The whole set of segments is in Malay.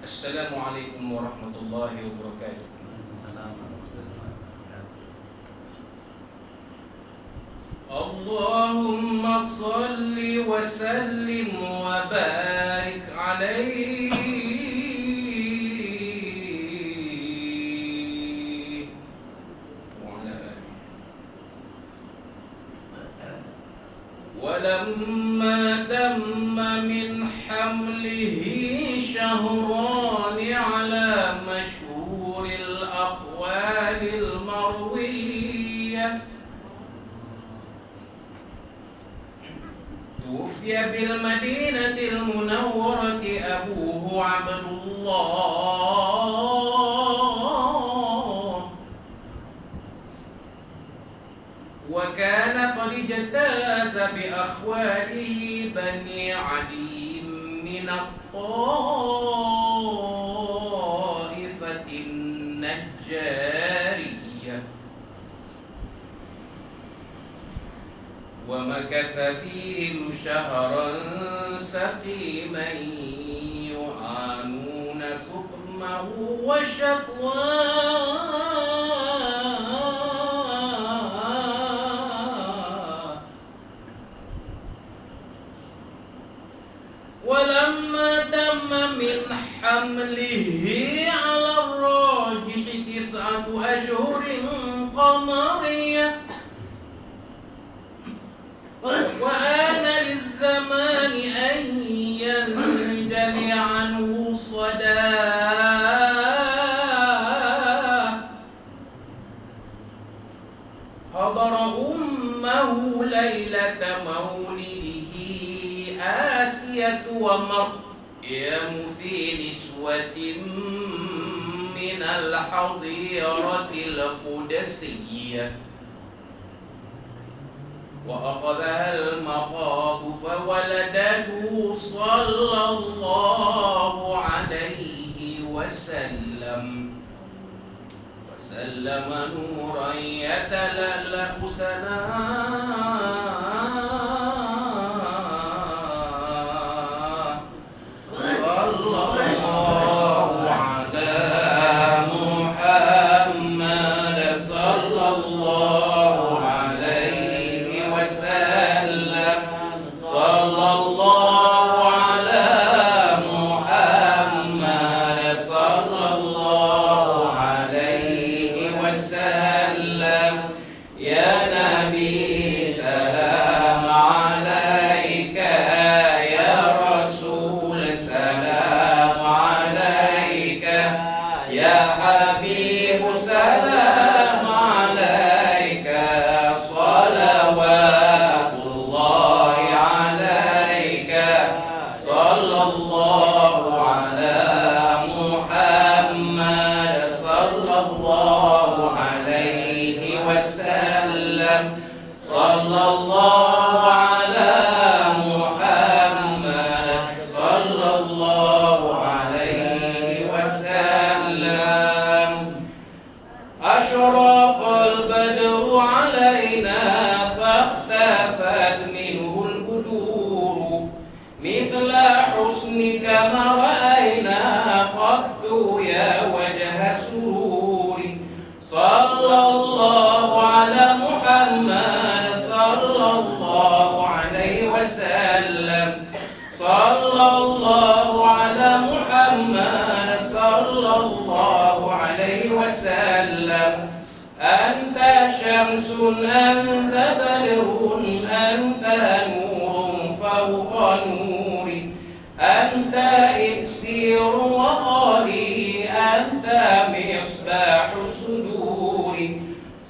Assalamualaikum warahmatullahi wabarakatuh. Allahumma salli wa sallim wa barik alaihi wa ala alihi. Walamma tamma min hamlihi shahrani ala mashhuril aqwalil marwiyyah توفي بالمدينة المنورة أبوه عبد الله، وكان قد اجتاز بأخواله بني عدي من الطائفة النجارية، ومكث فيهم شهرا سقيما يعانون سقمه وشكواه. ولما تم من حمله على الراجح 9 أشهر قمرية، وآن للزمان أن ينجلي عنه صداه، حضر أمه ليلة مولده آسية ومريم في نسوة من الحظيرة القدسية، وأخذها المخاض فولده صلى الله عليه وسلم نورا يتلألأ سناه. صلى الله على محمد صلى الله عليه وسلم. صلى الله على محمد صلى الله عليه وسلم. يا نبي سلام عليك، يا رسول سلام عليك، يا حبيب سلام عليك، صلوات الله عليك. صلى الله على محمد صلى الله عليه وسلم. صلى الله على محمد صلى الله عليه وسلم. أشرق البدر علينا فاختفت منه البدور، مثل حسنك ما رأينا قط يا وجه السرور. صلى الله على محمد صلى الله عليه وسلم. صلى الله على محمد صلى الله عليه وسلم. أنت شمس أنت بدر أنت نور فوق نور، أنت إكسير وقاري أنت مصباح الصدور.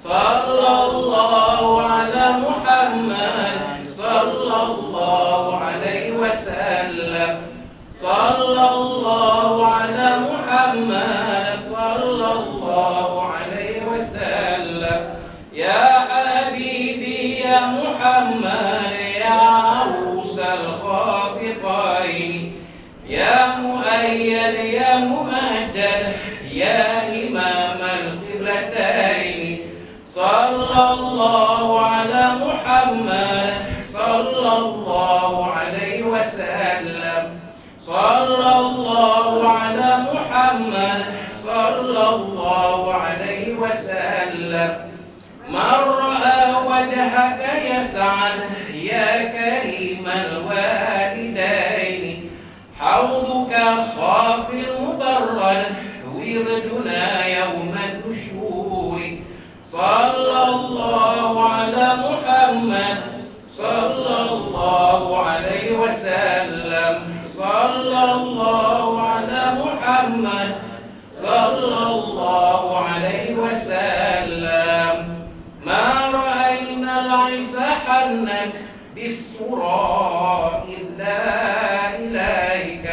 صلى الله على محمد صلى الله عليه وسلم. صلى الله على محمد صلى الله عليه وسلم. يا حبيبي يا محمد يا عروس الخافقين، يا مؤيد يا ممجد يا إمام القبلتين. صلى الله على محمد صلى الله عليه وسلم. صلى الله على وسلم من رأى وجهك يسعد يا كريم الوالدين حوضك صاف مبرد وردنا يوم النشور صلى الله على محمد صلى الله عليه وسلم صلى الله على محمد صلى الله عليه وسلم ما رأينا العيس حنت بالسراء إلا إليك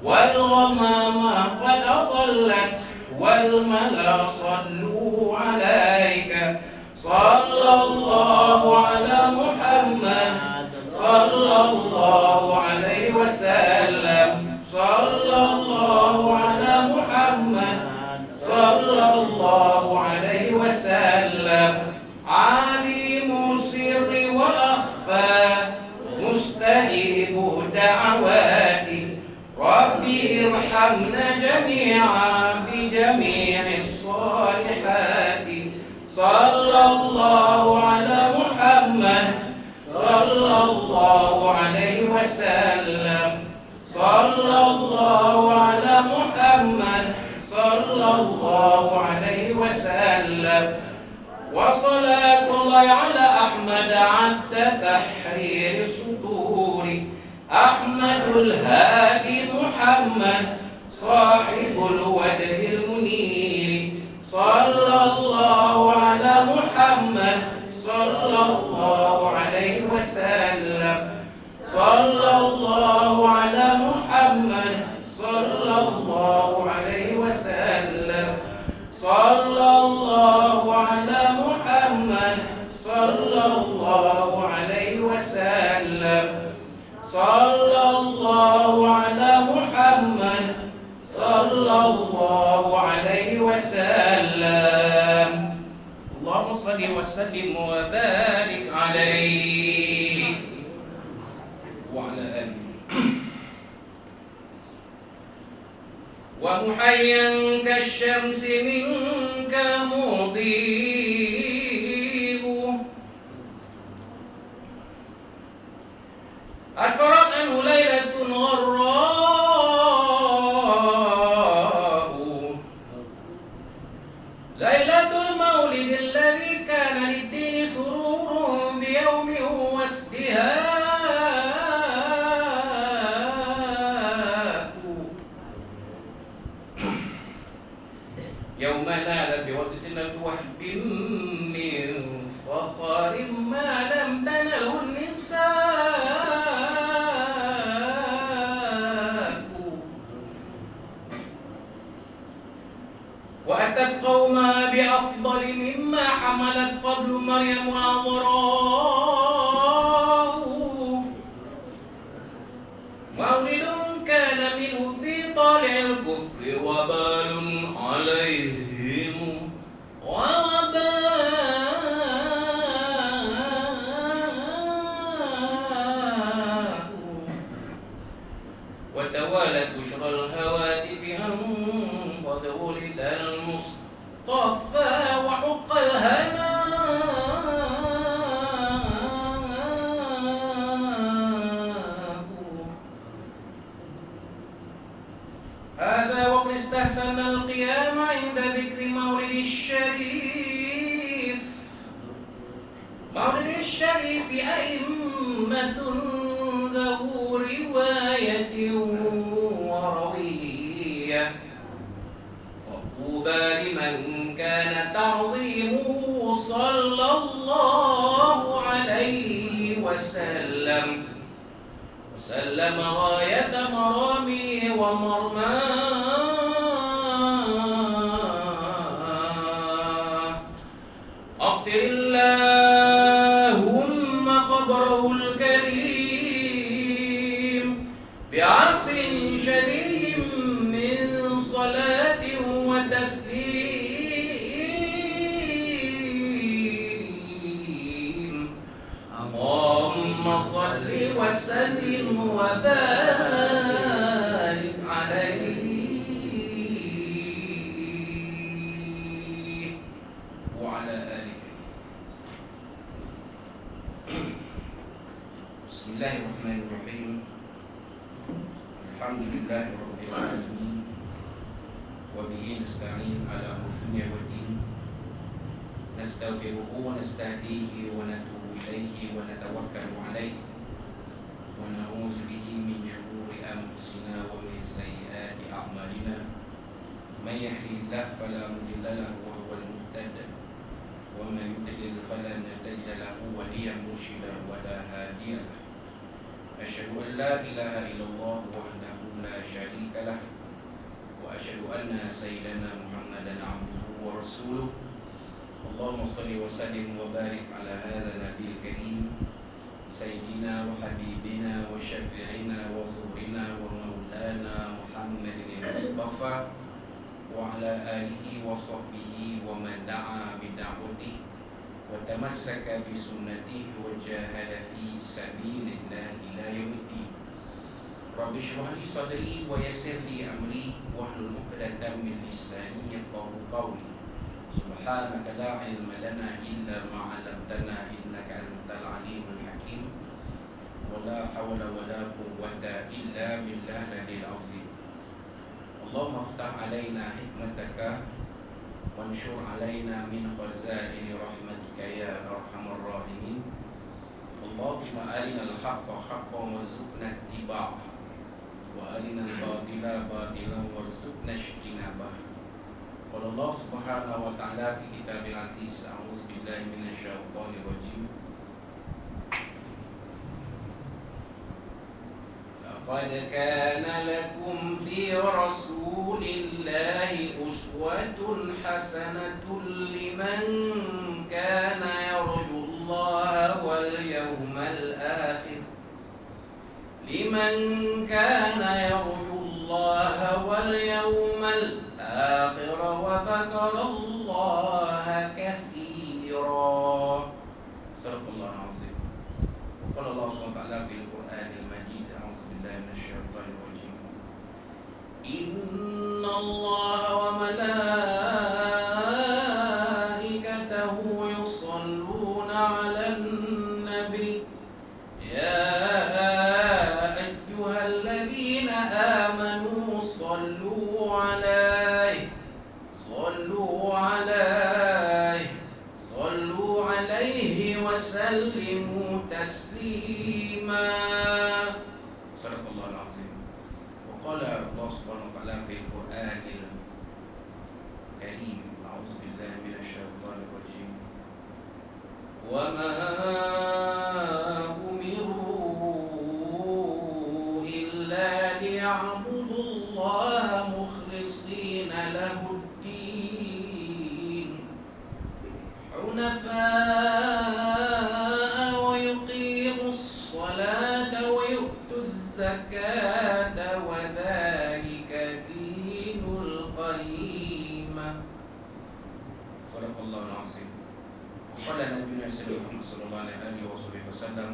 والغمام قد أضلت والملا صلوا عليك صلى الله على محمد صلى الله عليه وسلم صلى الله على محمد صلى الله عليه وسلم عليم السر وأخفى مستجيب دعواتي ربي ارحمنا جميعا بجميع الصالحات صلى الله على محمد صلى الله عليه وسلم صلى الله على محمد صلى الله عليه وسلم وصلاة الله على أحمد عد تحرير الصدور أحمد الهادي محمد صاحب الوجه المنير صلى الله على محمد صلى الله عليه وسلم صلى الله على محمد صلى الله عليه وسلم صلى الله على محمد صلى الله عليه وسلم صلى الله على محمد صلى الله عليه وسلم اللهم صل وسلم وبارك عليه وعلى آله ومحيا كالشمس منك مضيء أشرقت عنه ليلة غراء ليلة المولد الذي كان للدين سرور بيوم واستهاء يوم نالت بوجه وحب من فخر ما لم تنله النساء وأتت قوما بأفضل مما حملت قبل مريم وعذراء مولد كان منه في طالع الكفر وبال عليهم ووباء وتوالت بشرى الهواتف قد ولد المصطفى وحق الهنا هذا وقد استحسن القيام عند ذكر مولد الشريف مولد الشريف أئمة ذو رواية وروية وطوبى لمن كان تعظيمه صلى الله عليه وسلم غاية مرامه ومرماه أقر اللهم قبره الكريم بعرف شديد من صلاة وتسليم اللهم صل وسلم وبارك عليه العالمين وبه نستعين على أمر الدنيا والدين نستغفره ونستهديه ونتوب إليه ونتوكل عليه ونعوذ به من شرور أنفسنا ومن سيئات أعمالنا من يهده الله فلا مضل له وهو المهتد ومن يضلل فلن تجد له وليا مرشدا ولا هادي له أشهد أن لا إله إلا الله وحده لا شريك له وأشهد أن سيدنا محمدا عبده ورسوله اللهم صل وسلم وبارك على هذا النبي الكريم سيدنا وحبيبنا وشفيعنا وزورنا ومولانا محمد المصطفى وعلى آله وصحبه ومن دعا بدعوته وتمسك بسنته وجاهد في سبيل الله إلى يوم الدين. رب اشرح لي صدري ويسر لي أمري واحلل عقدة من لساني يفقهوا قولي. سبحانك لا علم لنا إلا ما علمتنا إنك أنت العليم الحكيم ولا حول ولا قوة إلا بالله العلي العظيم. اللهم افتح علينا حكمتك وانشر علينا من خزائن رحمتك يا أرحم الراحمين. اللهم أرنا الحق حقا وارزقنا اتباعه وأرنا الباطل باطلا وارزقنا اجتنابه. قال الله سبحانه وتعالى في كتاب العزيز أعوذ بالله من الشيطان الرجيم لقد كان لكم في رسول الله أسوة حسنة لمن كان يرجو الله واليوم الآخر وذكر الله كثيرا. صدق الله العظيم. وقال الله سبحانه وتعالى في القرآن المجيد أعوذ بالله من الشيطان الرجيم إن الله وملائكته يصلون على النبي يا أيها الذين آمنوا صلوا عليه وسلموا تسليما. صدق الله العظيم. وقال الله سبحانه وتعالى في القرآن الكريم أعوذ بالله من الشيطان الرجيم وما أمروا إلا ليعبدوا الله مخلصين له الدين حنفاء ويقيموا الصلاة ويؤتوا الزكاة وذلك دين القيمة. صدق الله العظيم. وقال نبينا صلى الله عليه وسلم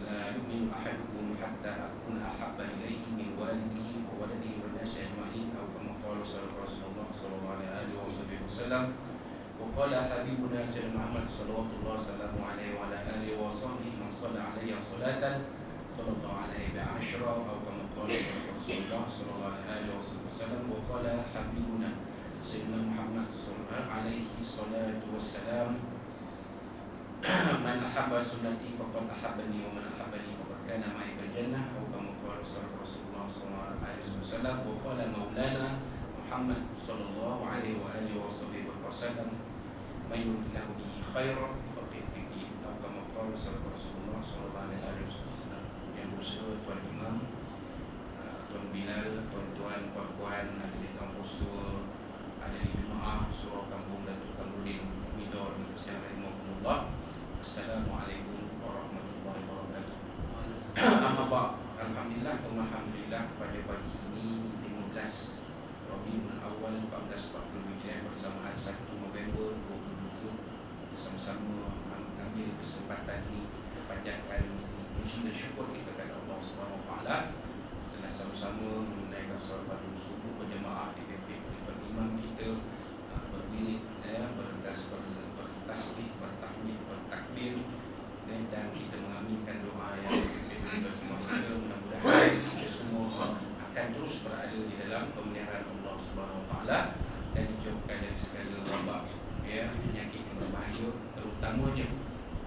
لا يؤمن أحدكم حتى أكون أحب إليه من والده وولده والناس أجمعين أو كما قال رسول الله صلى الله عليه وسلم. وقال حبيبنا سيدنا محمد صلوات الله وسلامه عليه وعلى آله وصحبه من صلى عليه صلاة صلى الله عليه بعشرة أو كما قال رسول الله صلى الله عليه وسلم. وقال حبيبنا سيدنا محمد صلى الله عليه الصلاة والسلام من أحب سنتي فقد أحبني ومن أحبني فقد كان معي في الجنة أو كما قال رسول الله صلى الله عليه وسلم. وقال مولانا محمد صلى الله عليه وآله وسلم من يرد له به خيرا فقد في الدين أو كما قال رسول الله صلى الله عليه وسلم. Yang bersaudara Tuan Imam, Tuan Bilal, tuan-tuan, puan-puan ada di kampus tua, ada di jemaah surau kampung Datuk Kamrudin Midor di Rahimahumullah. Assalamualaikum warahmatullahi wabarakatuh. Amma ba'd. Alhamdulillah pada pagi ini 15 Rabiul Awal 1442 bersamaan 1 November 2020 bersama-sama ambil kesempatan ini kita panjatkan puji dan syukur kita kepada Allah Subhanahu Wa Taala telah sama-sama menunaikan solat subuh berjemaah di tempat imam kita berdiri bertasbih, bertahmid, bertakbir dan kita mengaminkan doa yang kita mudah-mudahan kita semua akan terus berada di dalam pemeliharaan Allah Subhanahu Wa Taala dan dijauhkan dari segala wabak, penyakit yang berbahaya, terutamanya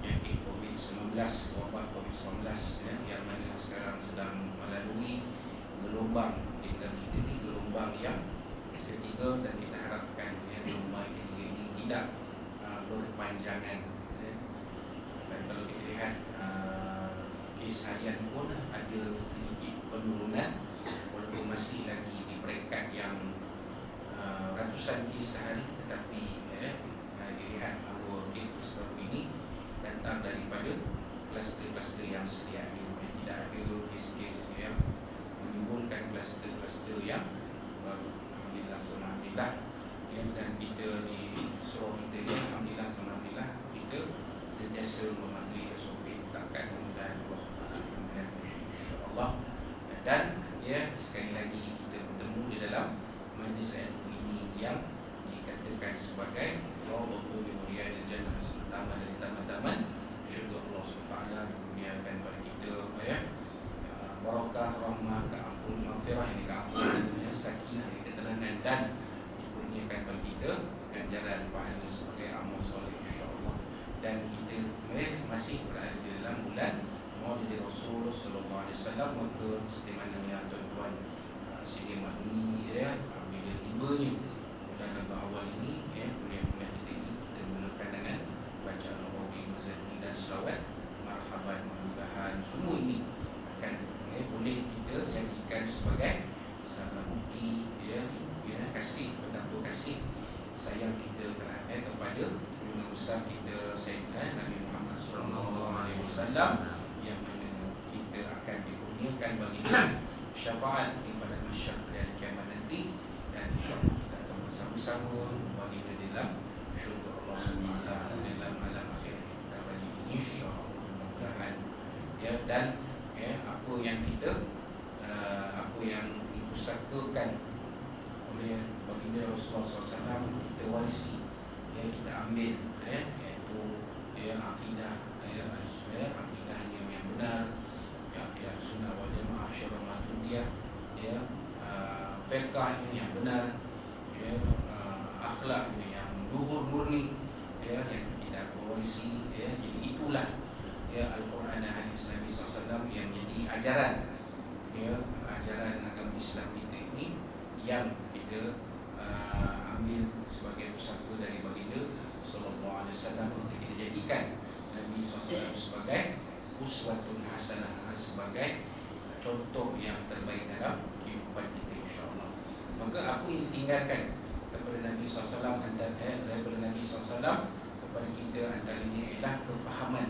penyakit COVID-19, wabak COVID-19 yang mana sekarang sedang melalui gelombang tinggal kita ni, gelombang yang ketiga, dan kita harapkan gelombang ketiga ini tidak berpanjangan. Dan kalau kita lihat kes harian pun ada sedikit penurunan, walaupun masih lagi di peringkat yang ratusan kes sehari, tetapi dilihat bahawa kes-kes baru ini datang daripada kluster-kluster yang sedia ada. Tidak ada kes-kes yang menimbulkan kluster-kluster yang baru. Alhamdulillah, alhamdulillah. Dan kita di surau kita ni, alhamdulillah, alhamdulillah, kita sentiasa mematuhi SOP takkan kemudahan Allah, insya-Allah. Dan sekali lagi kita bertemu di dalam majlis ilmu ini yang dikatakan sebagai rawdatul riyadil jannah, pertama dari taman-taman syurga Allah Subhanahu Wa Taala, kurniakan kepada kita barakah, rahmah, keampunan, maghfirah, ini keampunan, sakinah, ini ketenangan, dan dikurniakan kepada kita ganjaran pahala sebagai amal soleh, insya-Allah. Dan kita masih berada di dalam bulan Maulid Rasul sallallahu alaihi wasallam, maka seperti mana yang tuan-tuan sedia maklumi, bila tibanya bulan Rabiul Awal ini, kuliah-kuliah kita ini kita mulakan dengan bacaan Nawawi, Mazani dan selawat, marhaban, mudah-mudahan semua ini akan boleh kita jadikan sebagai satu bukti kasih, betapa kasih sayang kita kepada Imam besar kita Sayyidina Nabi Muhammad sallallahu alaihi wasallam, yang mana kita akan dikurniakan bagi syafaat di pada mahsyar dan kiamat nanti, dan insya-Allah kita akan bersama-sama bagi di dalam syurga Allah Subhanahu Wa Taala dalam alam akhir kita bagi ini, insya-Allah. Mudah-mudahan dan apa yang kita apa yang dipustakakan oleh baginda Rasulullah SAW kita warisi, kita ambil, iaitu akidah, akidah yang benar, akidah sunnah wal jamaah syarah matudiyah, fiqh yang benar, akhlak yang luhur murni, yang kita warisi. Jadi itulah Al-Quran dan hadis Nabi SAW yang menjadi ajaran, ajaran agama Islam kita ini, yang kita ambil sebagai pusaka dari baginda sallallahu alaihi wasallam, untuk kita jadikan Nabi SAW sebagai uswatun hasanah, sebagai contoh yang terbaik dalam kehidupan kita, insya-Allah. Maka apa yang ditinggalkan kepada Nabi SAW daripada Nabi SAW kepada kita antaranya ialah kefahaman,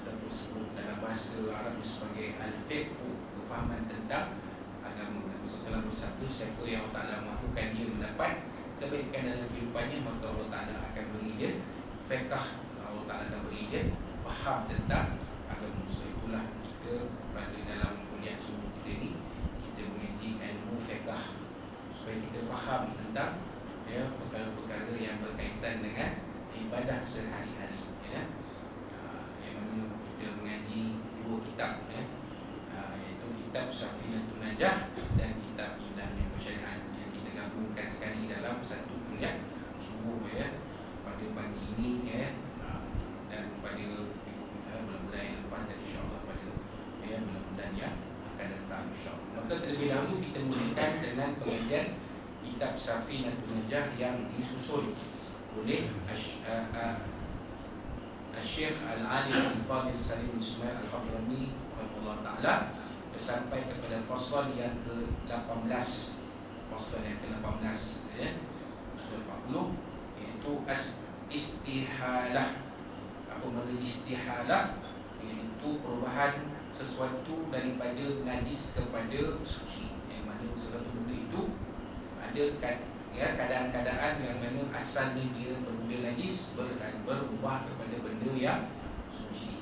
ataupun disebut dalam bahasa Arab sebagai al-fiqh, kefahaman tentang agama. Nabi SAW bersabda, siapa yang Allah Ta'ala mahukan dia mendapat kebaikan dalam kehidupannya, maka Allah Ta'ala akan beri dia fiqh, Allah Ta'ala akan beri dia faham tentang agama. So itulah kita pada dalam kuliah subuh kita ni, kita mengaji ilmu fiqh supaya kita faham tentang perkara-perkara yang berkaitan dengan ibadah sehari-hari, yang mana kita mengaji dua kitab, iaitu kitab Safinatun Najah dan kitab Ilahnya Syariat, yang kita gabungkan sekali dalam satu kuliah subuh pada pagi ini, dan pada bulan-bulan yang lepas, dan insya-Allah pada bulan-bulan yang akan datang, insya-Allah. Maka terlebih dahulu kita mulakan dengan pengajian kitab Safinatun Najah yang disusun oleh Syekh Al-Alim Al-Fadil Salim Ismail Al-Hadrami rahimahullah ta'ala, sampai kepada fasal yang ke-18. Fasal yang ke-18, fasal 40, iaitu istihalah. Apa makna istihalah? Iaitu perubahan sesuatu daripada najis kepada suci, yang mana sesuatu benda itu ada keadaan-keadaan yang mana asalnya dia bermula najis, berubah kepada benda yang suci.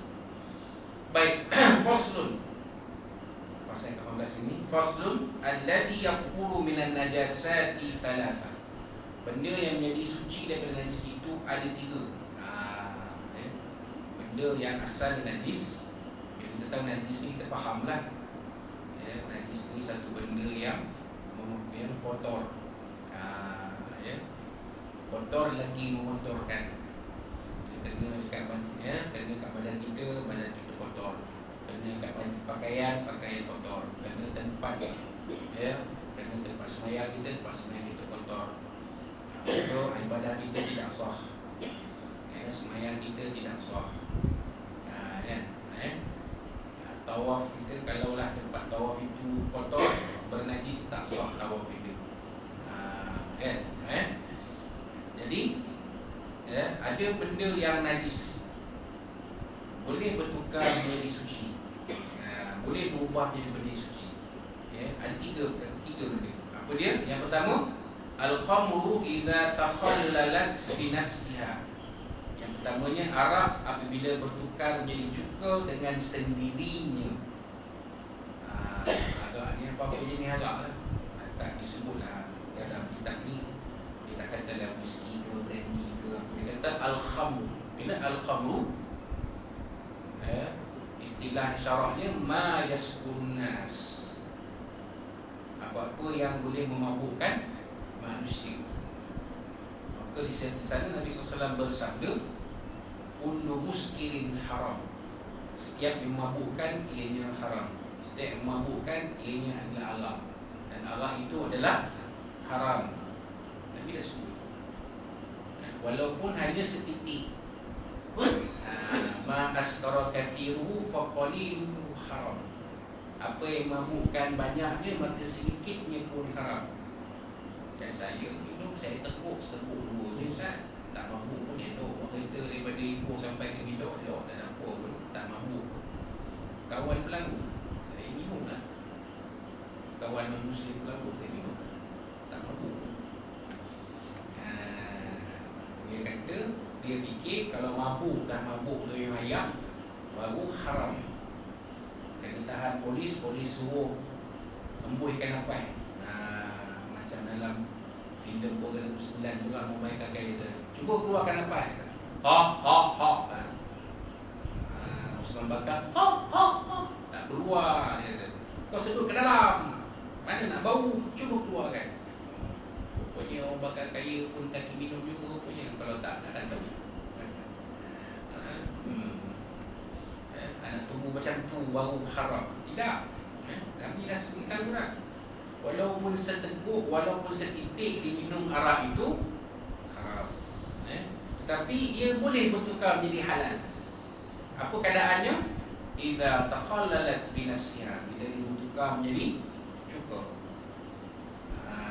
Baik, faslun. Pasal yang ke-18 ini, faslun alladhi yaqulu minan najasati thalatha. Benda yang menjadi suci daripada najis itu ada 3. Benda yang asal najis, bila kita tahu najis ni, kita fahamlah, najis ni satu benda yang yang kotor. Ya. Kotor lagi mengotorkan. Kena dekat kena kat badan kita kotor. Kena kat pakaian kotor. Kena tempat kena tempat sembahyang kita kotor. So, ibadah kita tidak sah. Sembahyang kita tidak sah. Tawaf kita, kalaulah tempat tawaf itu kotor, bernajis, tak sah tawaf itu. Jadi ada benda yang najis boleh bertukar menjadi suci, boleh berubah menjadi benda suci. Ada tiga benda. Apa dia? Yang pertama, al-khamru idza takhallalat bi nafsiha. Yang pertamanya, arak apabila bertukar menjadi cuka dengan sendirinya. Agaknya apa-apa jenis arak lah, tak disebutlah dalam kitab ni. Kita katalah whisky ke brandy ke apa. Dia kata al-khamru. Bila al-khamru, istilah syarahnya ma yasqun nas, apa-apa yang boleh memabukkan manusia. Maka di sana Nabi SAW bersabda, kullu muskirin haram. Setiap yang memabukkan ianya haram. Setiap yang memabukkan ianya adalah Allah. Dan Allah itu adalah haram. Nabi dah sebut. Walaupun hanya setitik. Ma asqara kathiruhu fa qaliluhu haram. Apa yang memabukkan banyaknya, maka sedikitnya pun haram. Dan saya minum, saya teguk dulu ni, Ustaz. Tak mabuk pun elok. Orang kita daripada ibu sampai ke hidup, elok, tak ada apa pun, tak mabuk. Kawan pelaku, saya minum lah. Kawan non-Muslim pelaku, saya minum, tak mabuk. Dia kata, dia fikir kalau mabuk dah mabuk tu yang ayam, baru haram. Kena tahan polis suruh embuihkan nafas. Macam dalam filem Korea 9 juga memainkan karakter. Cuba keluarkan nafas. Usman Bakar, tak keluar. Dia kata, kau sedut ke dalam, mana nak bau, cuba keluarkan. Rupanya orang bakar kaya pun kaki minum juga rupanya. Kalau tak, akan tahu. Anak tunggu macam tu baru haram. Tidak. Kami dah sebutkan dah. Walaupun seteguk, walaupun setitik diminum arak itu haram. Tapi ia boleh bertukar menjadi halal. Apa keadaannya? Idza takhallalat bi nafsiha. Bila dia bertukar menjadi cuka.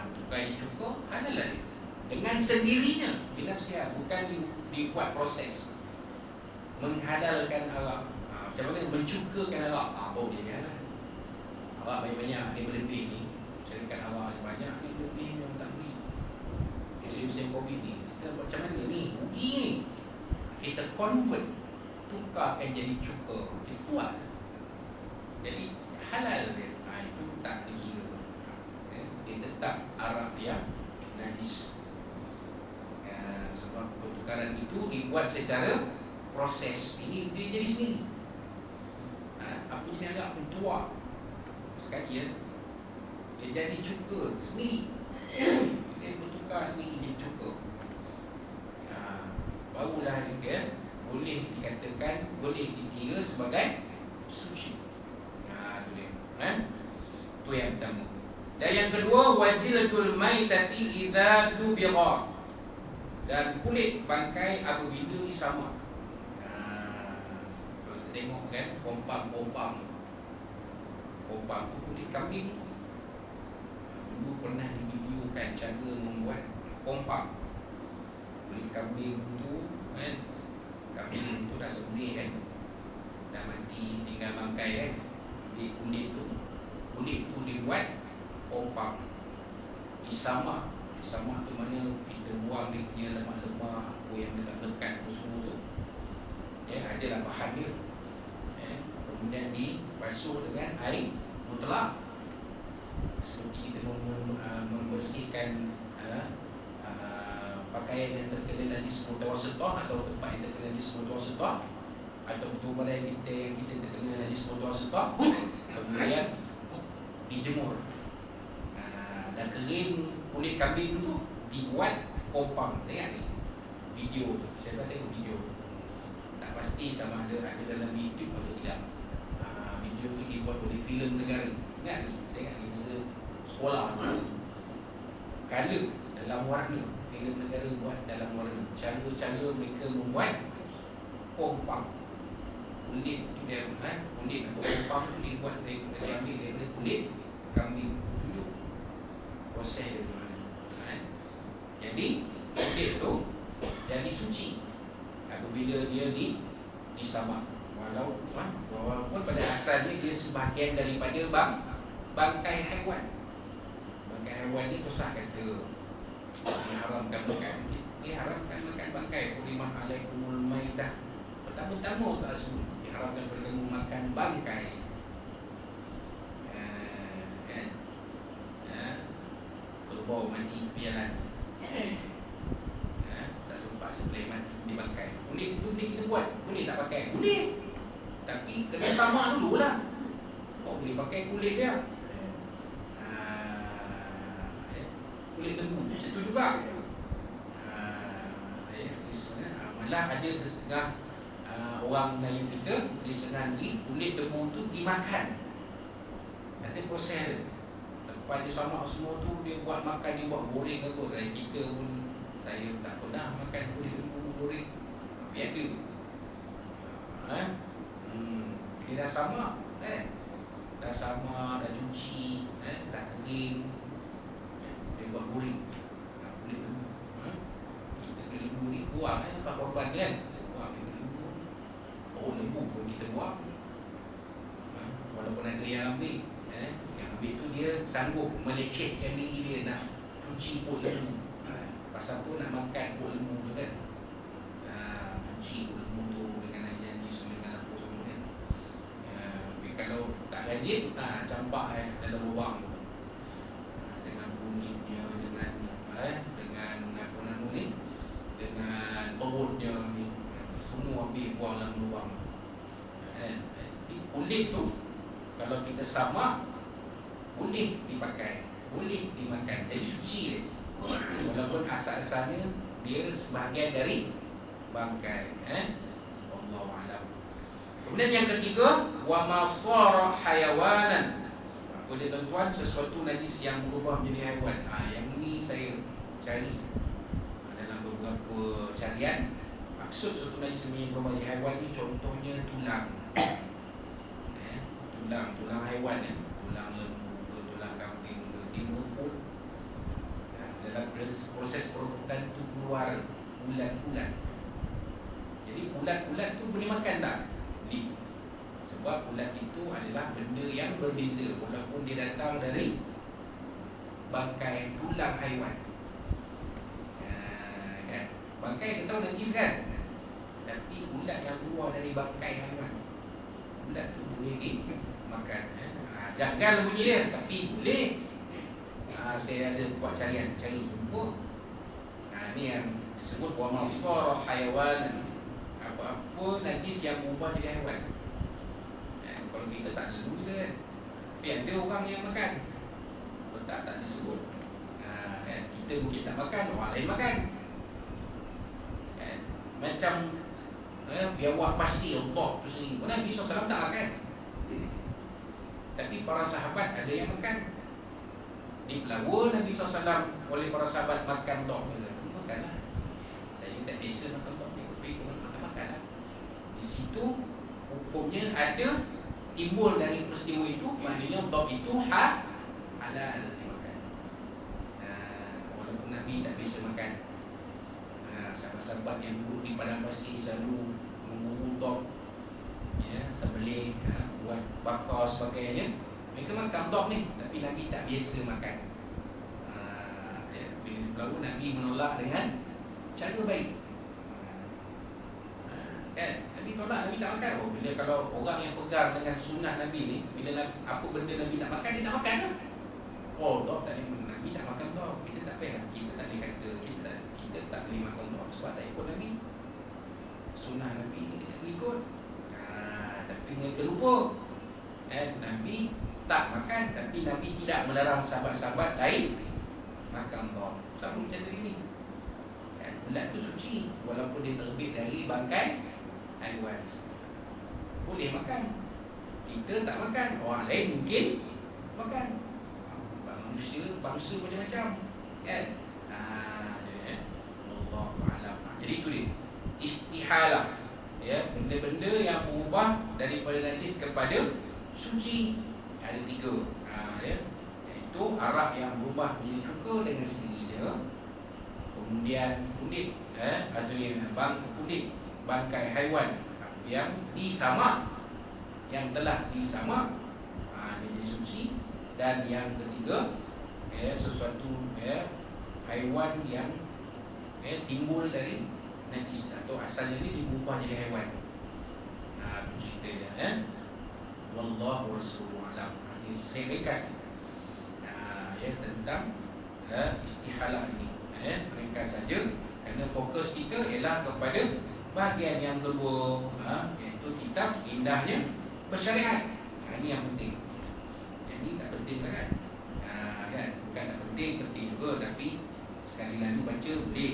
Bertukar jadi cuka, halal lah dia. Dengan sendirinya bi nafsiha, bukan dibuat proses menghalalkan arak. Macam mana mencukakan arak? Bau dia halal. Arak banyak-banyak ni berlebih ni. Syarikat arak banyak ni berlebih yang tak beli. Musim-musim Covid ni, kita macam mana ni? Rugi ni. Kita convert, tukarkan jadi cuka. Kita buat. Jadi halal dia. Itu tak dikira. Dia tetap arak yang najis. Sebab pertukaran itu dibuat secara proses. Ini dia jadi sendiri. Apa jenis arak pun tua sekali dia jadi cuka sendiri. Dia bertukar sendiri jadi cuka. Barulah dia boleh dikatakan, boleh dikira sebagai suci. Itu dia. Itu yang pertama. Dan yang kedua, wajilatul maitati idza dubira. Dan kulit bangkai apabila disamak. Kalau kita tengok kan, pompang tu kulit kambing. Dulu pernah divideokan cara membuat pompang. Kulit kambing tu kan, kambing tu dah sembelih kan, dah mati, tinggal bangkai kan. Di kulit tu dibuat pompang, disamak tu mana kita buang dia punya lemak-lemak, apa yang lekat-lekat tu semua tu. Adalah bahan dia. Kemudian dibasuh dengan air mutlak, seperti kita membersihkan pakaian yang terkena najis mutawassithah atau tempat yang terkena najis mutawassithah, atau tubuh yang kita terkena najis mutawassithah, kemudian dijemur. dah kering kulit kambing tu dibuat kompang. Saya ingat ni video tu, saya dah tengok video. Tak pasti sama ada dalam YouTube atau tidak. Video tu dibuat oleh filem negara. Ingat ni, saya ingat ni masa sekolah color dalam warna. Filem negara buat dalam warna. Cara-cara mereka membuat kompang kulit dia, kulit kompang tu dibuat diambil daripada kulit kambing. Tunjuk proses dia mana. Jadi kulit tu jadi suci apabila dia disamak. Walaupun pada asalnya dia sebahagian daripada bangkai haiwan. Bangkai haiwan ni Tuhan kata diharamkan makan. Diharamkan makan bangkai. Qulimat alaikumul maidah. Pertama-tama tak sebut diharamkan kepada kamu makan bangkai. Kerbau mati pialan. Tak sempat sembelih mati di bangkai. Kulit itu kita buat. Boleh tak pakai? Boleh. Tapi kena sama dulu lah. Kau boleh pakai kulit dia. Kulit lembu macam tu juga. Malah ada setengah orang Melayu kita di Senandri kulit lembu tu dimakan. Ada proses. Lepas dia samak semua tu, dia buat makan, dia buat goreng ke apa. Kita pun, saya tak pernah makan kulit lembu goreng. Tapi ada. Dia dah samak, dah samak, dah cuci, dah kering, dia buat goreng. Kulit lembu. Kita kulit lembu ni buang, apa korban kan? Buang kulit lembu. Oh, lembu pun kita buang. Walaupun ada yang ambil, yang ambil tu dia sanggup melecehkan diri dia nak cuci kulit lembu. Pasal tu nak makan kulit lembu tu kan. Cuci kulit lembu tu dengan janji dengan apa semua kan. Tapi kalau tak rajin, campak dalam lubang tu. Dengan kunyitnya, dengan apa nama ni, dengan perutnya ni, semua ambil buang dalam lubang. Kulit tu kalau kita samak, boleh dipakai, boleh dimakan, jadi suci dia. Walaupun asal-asalnya dia sebahagian dari bangkai. Wallahu a'lam. Kemudian yang ketiga, wa ma sara hayawanan. Apa dia tuan-tuan? Sesuatu najis yang berubah menjadi haiwan. Yang ini saya cari dalam beberapa carian. Maksud sesuatu najis yang berubah menjadi haiwan ni contohnya tulang. Tulang haiwan ya. Tulang lembu ke, tulang kambing ke, dia pun dalam proses perebutan tu keluar ulat-ulat. Jadi ulat-ulat tu boleh makan tak? Boleh. Sebab ulat itu adalah benda yang berbeza walaupun dia datang dari bangkai tulang haiwan. Kan? Bangkai kita tahu najis kan? Tapi ulat yang keluar dari bangkai haiwan, ulat tu boleh dimakan. Janggal bunyi dia, tapi boleh. Saya ada buat cari jumpa. Ini yang disebut wa masara hayawan. Apa-apa najis yang berubah jadi haiwan. Kalau kita tak lalu kita kan. Tapi ada orang yang makan. Kalau tak disebut. Kita mungkin tak makan, orang lain makan. Macam biawak pasti Allah tu sendiri. Nabi SAW tak makan. Tapi para sahabat ada yang makan. Dipelawa Nabi SAW oleh para sahabat makan tok. Makanlah. Saya tak biasa makan tok ni, tapi makan lah. Di situ hukumnya ada timbul dari peristiwa itu, maknanya tok itu halal dimakan. Walaupun Nabi tak biasa makan. Sahabat-sahabat yang duduk di padang pasir selalu memburu tok, sembelih, buat bakar sebagainya. Mereka makan tok ni, tapi Nabi tak biasa makan. Bila Nabi menolak dengan cara baik. Kan? Nabi tolak, Nabi tak makan. Bila kalau orang yang pegang dengan sunnah Nabi ni, bila apa benda Nabi tak makan, dia tak makan lah. Tok tak boleh, Nabi tak makan tok. Kita tak payah, kita tak boleh kata kita tak boleh makan tok sebab tak ikut Nabi. Sunnah Nabi ni kita boleh ikut. Tapi mereka lupa. Nabi tak makan, tapi Nabi tidak melarang sahabat-sahabat lain bulat tu suci walaupun dia terbit dari bangkai haiwan. Boleh makan. Kita tak makan, orang lain mungkin makan. Manusia bangsa macam-macam, kan? Allahu a'lam. Jadi itu dia istihalah, ya, benda-benda yang berubah daripada najis kepada suci. Ada 3, ya, iaitu arak yang berubah menjadi cuka dengan sendirinya, kemudian kulit, atau yang kulit bangkai haiwan yang disamak, yang telah disamak, dia jadi suci. Dan yang ketiga, sesuatu haiwan yang timbul dari najis atau asalnya dia diubah jadi haiwan. Itu ceritanya. Wallahu rasuluhu alam. Saya ringkas tentang istihalah ini. Ringkas saja, kerana fokus kita ialah kepada bahagian yang kedua, iaitu kitab indahnya bersyariat. Ini yang penting. Jadi tak penting sangat, kan? Bukan tak penting, penting juga. Tapi sekali lagi baca boleh,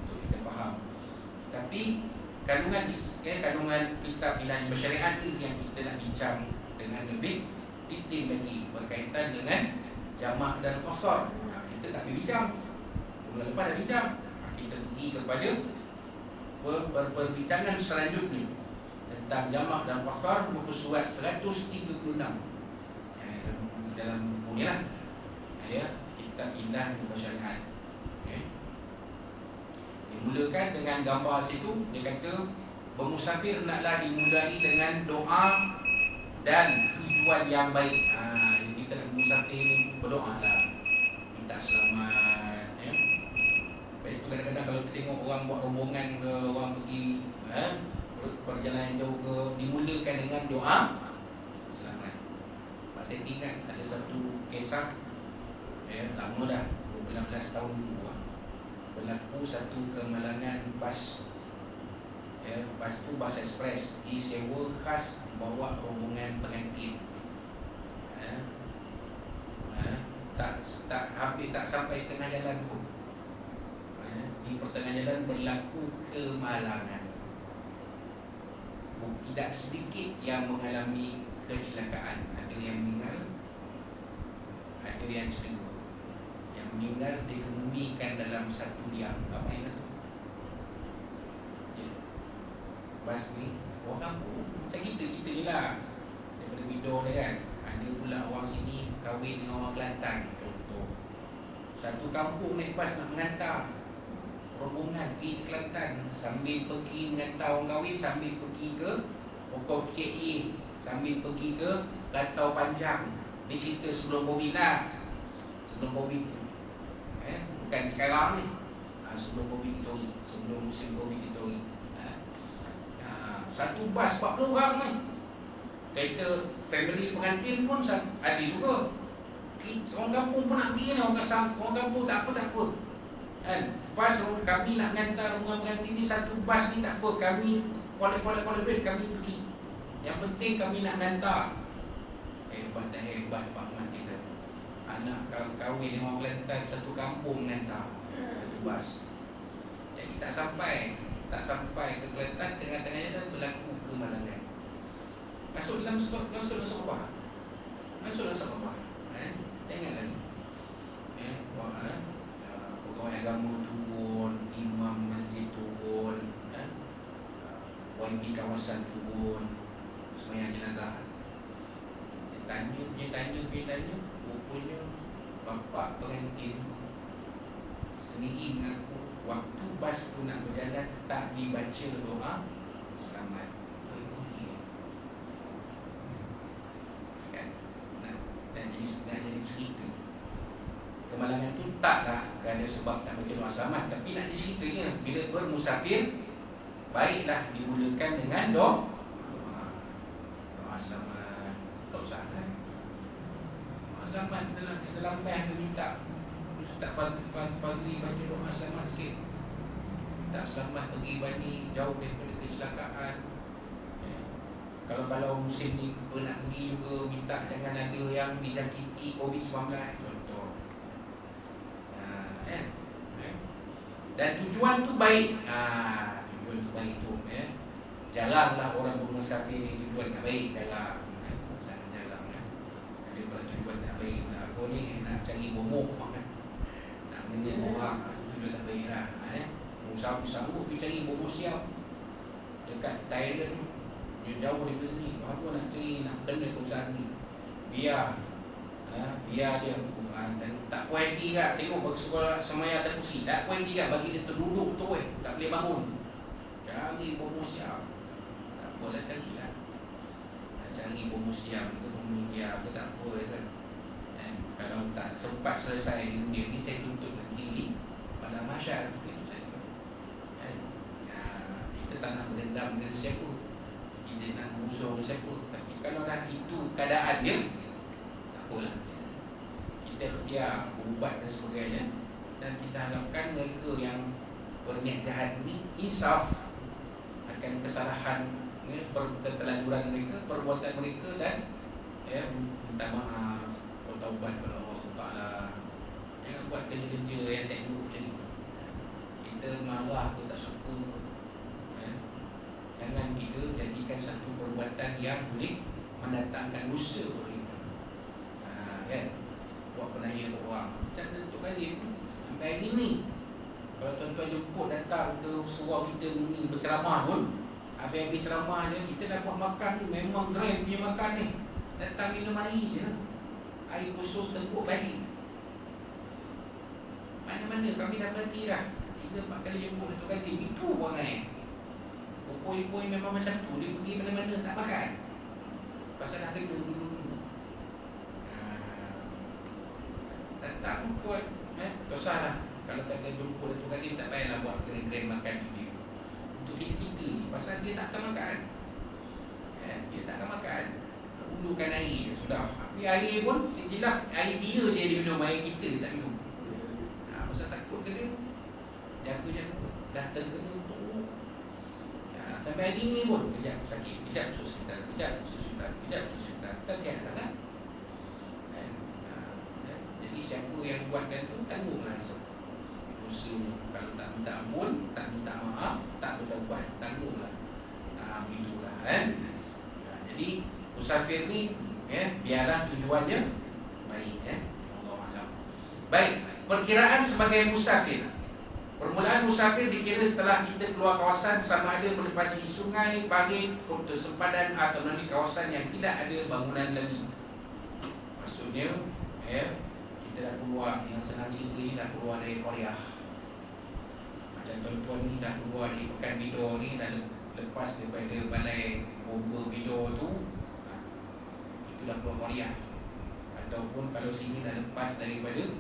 untuk kita faham. Tapi kandungan kitab indahnya bersyariat ni yang kita nak bincang dengan lebih detail lagi, berkaitan dengan jamak dan qasar. Kita tak pergi bincang, bulan lepas dah bincang. Kita pergi kepada perbincangan selanjutnya tentang jamak dan qasar, muka surat 136 dalam buku ni lah, kitab indah bersyariat. Dimulakan dengan gambar situ. Dia kata bermusafir naklah dimulai dengan doa dan tujuan yang baik. Kita nak bermusafir berdoa lah, minta selamat, Lepas itu kadang-kadang kalau kita tengok orang buat rombongan ke, orang pergi perjalanan jauh ke, dimulakan dengan doa selamat. Saya ingat ada satu kisah, lama dah, 16 tahun dulu, berlaku satu kemalangan bas. Bas tu bas ekspres disewa khas bawa rombongan pengantin. Tak sampai setengah jalan pun, di pertengahan jalan berlaku kemalangan. Tidak sedikit yang mengalami kecelakaan. Ada yang meninggal, ada yang cedera. Yang meninggal dikemumikan dalam satu liang. Apa yang itu? Bas ni orang kampung, macam kita ni lah, daripada Midor dia kan. Ada pula orang sini kahwin dengan orang Kelantan, contoh. Satu kampung naik bas nak mengantar rombongan pergi ke Kelantan, sambil pergi mengantar orang kahwin, sambil pergi ke Pokok KE, sambil pergi ke Latau Panjang. Ni cerita sebelum Covid lah, sebelum Covid tu, bukan sekarang ni, sebelum Covid itu, sebelum musim Covid itu. Satu bas 40 orang ni. Kereta family pengantin pun ada juga. Orang kampung pun nak pergi ni. Orang kampung tak apa. Kan? Bas kami nak hantar orang pengantin ni, satu bas ni tak apa. Kami kolek duit, kami pergi. Yang penting kami nak hantar. Hebat Pak Mat kita. Anak kahwin dengan orang Kelantan, satu kampung hantar satu bas. Jadi tak sampai ke Kelantan, tengah-tengah jalan berlaku kemalangan. Masuk dalam Sabah. Jangan lagi. Pegawai agama turun, imam masjid turun, YB kawasan turun, semuanya jenazah. Dia tanya, rupanya bapa pengantin sendiri mengaku waktu bas tu nak berjalan tak dibaca doa selamat. Kan? Dan jadi cerita. Kemalangan tu taklah kerana sebab tak baca doa selamat, tapi nak jadi ceritanya bila bermusafir, baiklah dimulakan dengan doa selamat. Tak usah kan? Doa selamat dalam bas dia minta tak Fadli baca doa selamat sikit. Tak selamat pergi Bani, jauh daripada kecelakaan. Kalau musim ni nak pergi juga, minta jangan ada yang dijangkiti COVID-19, contoh. Dan tujuan tu baik. Tujuan tu baik tu, jalanlah orang bermusafir ni tujuan tak baik, jalan, sana jalan, ada pula tujuan tak baik, nak apa ni, nak cari bomoh, nak menit orang, tujuan tak baik lah. Musafir sanggup pergi cari bomoh siap dekat Thailand, jauh daripada sini, apa nak cari, nak kena ke usaha sini, biar dia dan tak puas hati kat tengok sekolah semaya atas kursi, tak puas hati kat bagi dia terduduk tu, tak boleh bangun, cari bomoh siap. Tak apalah, carilah, nak cari bomoh siap ke pemulia ke tak apa kan. Kalau tak sempat selesai di dunia ni, saya tuntut nanti ni pada mahsyar, itu saja. Kita tak nak berdendam dengan siapa, kita nak musuh dengan siapa. Tapi kalau dah itu keadaan dia, tak apalah, kita setia berubat dan sebagainya. Dan kita harapkan mereka yang berniat jahat ni insaf akan kesalahan, keterlanjuran mereka, perbuatan mereka, dan minta maaf, bertaubat kepada Allah SWT. Jangan buat kerja-kerja yang tak buruk macam ni. Kita marah atau tak suka, jangan kita jadikan satu perbuatan yang boleh mendatangkan dosa kepada kita. Kan? Buat penanya ke orang, macam Datuk Kazim sampai hari ni, kalau tuan-tuan jemput datang ke surau kita ni berceramah pun, habis-habis ceramah je, kita dah buat makan ni, memang grand punya makan ni, datang minum air je, air khusus tengkuk balik. Mana-mana kami dah berhenti dah 3-4 kali jemput Datuk Kazim, itu buang air. Pokok-pokok memang macam tu, dia pergi mana-mana tak makan, pasal dah kena dulu. Datang buat, dosa lah. Kalau kata jemput Datuk Kazim, tak payahlah buat keren-keren makan video untuk kita ni, pasal dia tak akan makan. Dia tak akan makan, ulukan air sudah. Tapi air pun silap, air dia je dia minum, air kita dia tak minum. Pasal takut kena, jaga-jaga, dah terkena tu. Sampai hari ni pun, kejap sakit, kejap masuk hospital, kejap masuk hospital, kejap masuk hospital. Kasihan tak? Jadi siapa yang buatkan tu, tanggunglah esok dosa. Kalau tak minta ampun, tak minta maaf, tak bertaubat, tanggunglah. Begitulah jadi musafir ni, biarlah tujuannya baik. Allah Alam. Baik, perkiraan sebagai musafir. Permulaan musafir dikira setelah kita keluar kawasan, sama ada melepasi sungai, parit, kota sempadan atau melalui kawasan yang tidak ada bangunan lagi. Maksudnya, kita dah keluar, yang senang cerita ni dah keluar dari Korea. Macam tuan-tuan ni dah keluar dari Pekan Bidor ni, dah lepas daripada balai bomba Bidor tu, itu dah keluar Korea. Ataupun kalau sini dah lepas daripada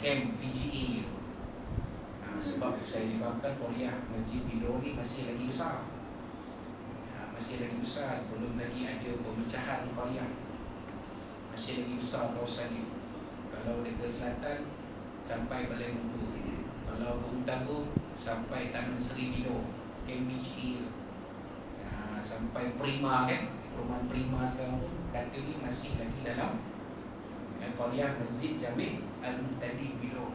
camp PGA tu. Sebab saya difahamkan Korea, Masjid Bidor ni masih lagi besar, masih lagi besar, belum lagi ada pemecahan Korea, masih lagi besar kawasan ni. Kalau ke selatan sampai Balai Bomba, kalau ke utara sampai Taman Seri Bidor, MBGE, sampai Prima kan, perumahan Prima sekarang pun kata ni masih lagi dalam Korea. Masjid Jami' Al-Muqtadi Bidor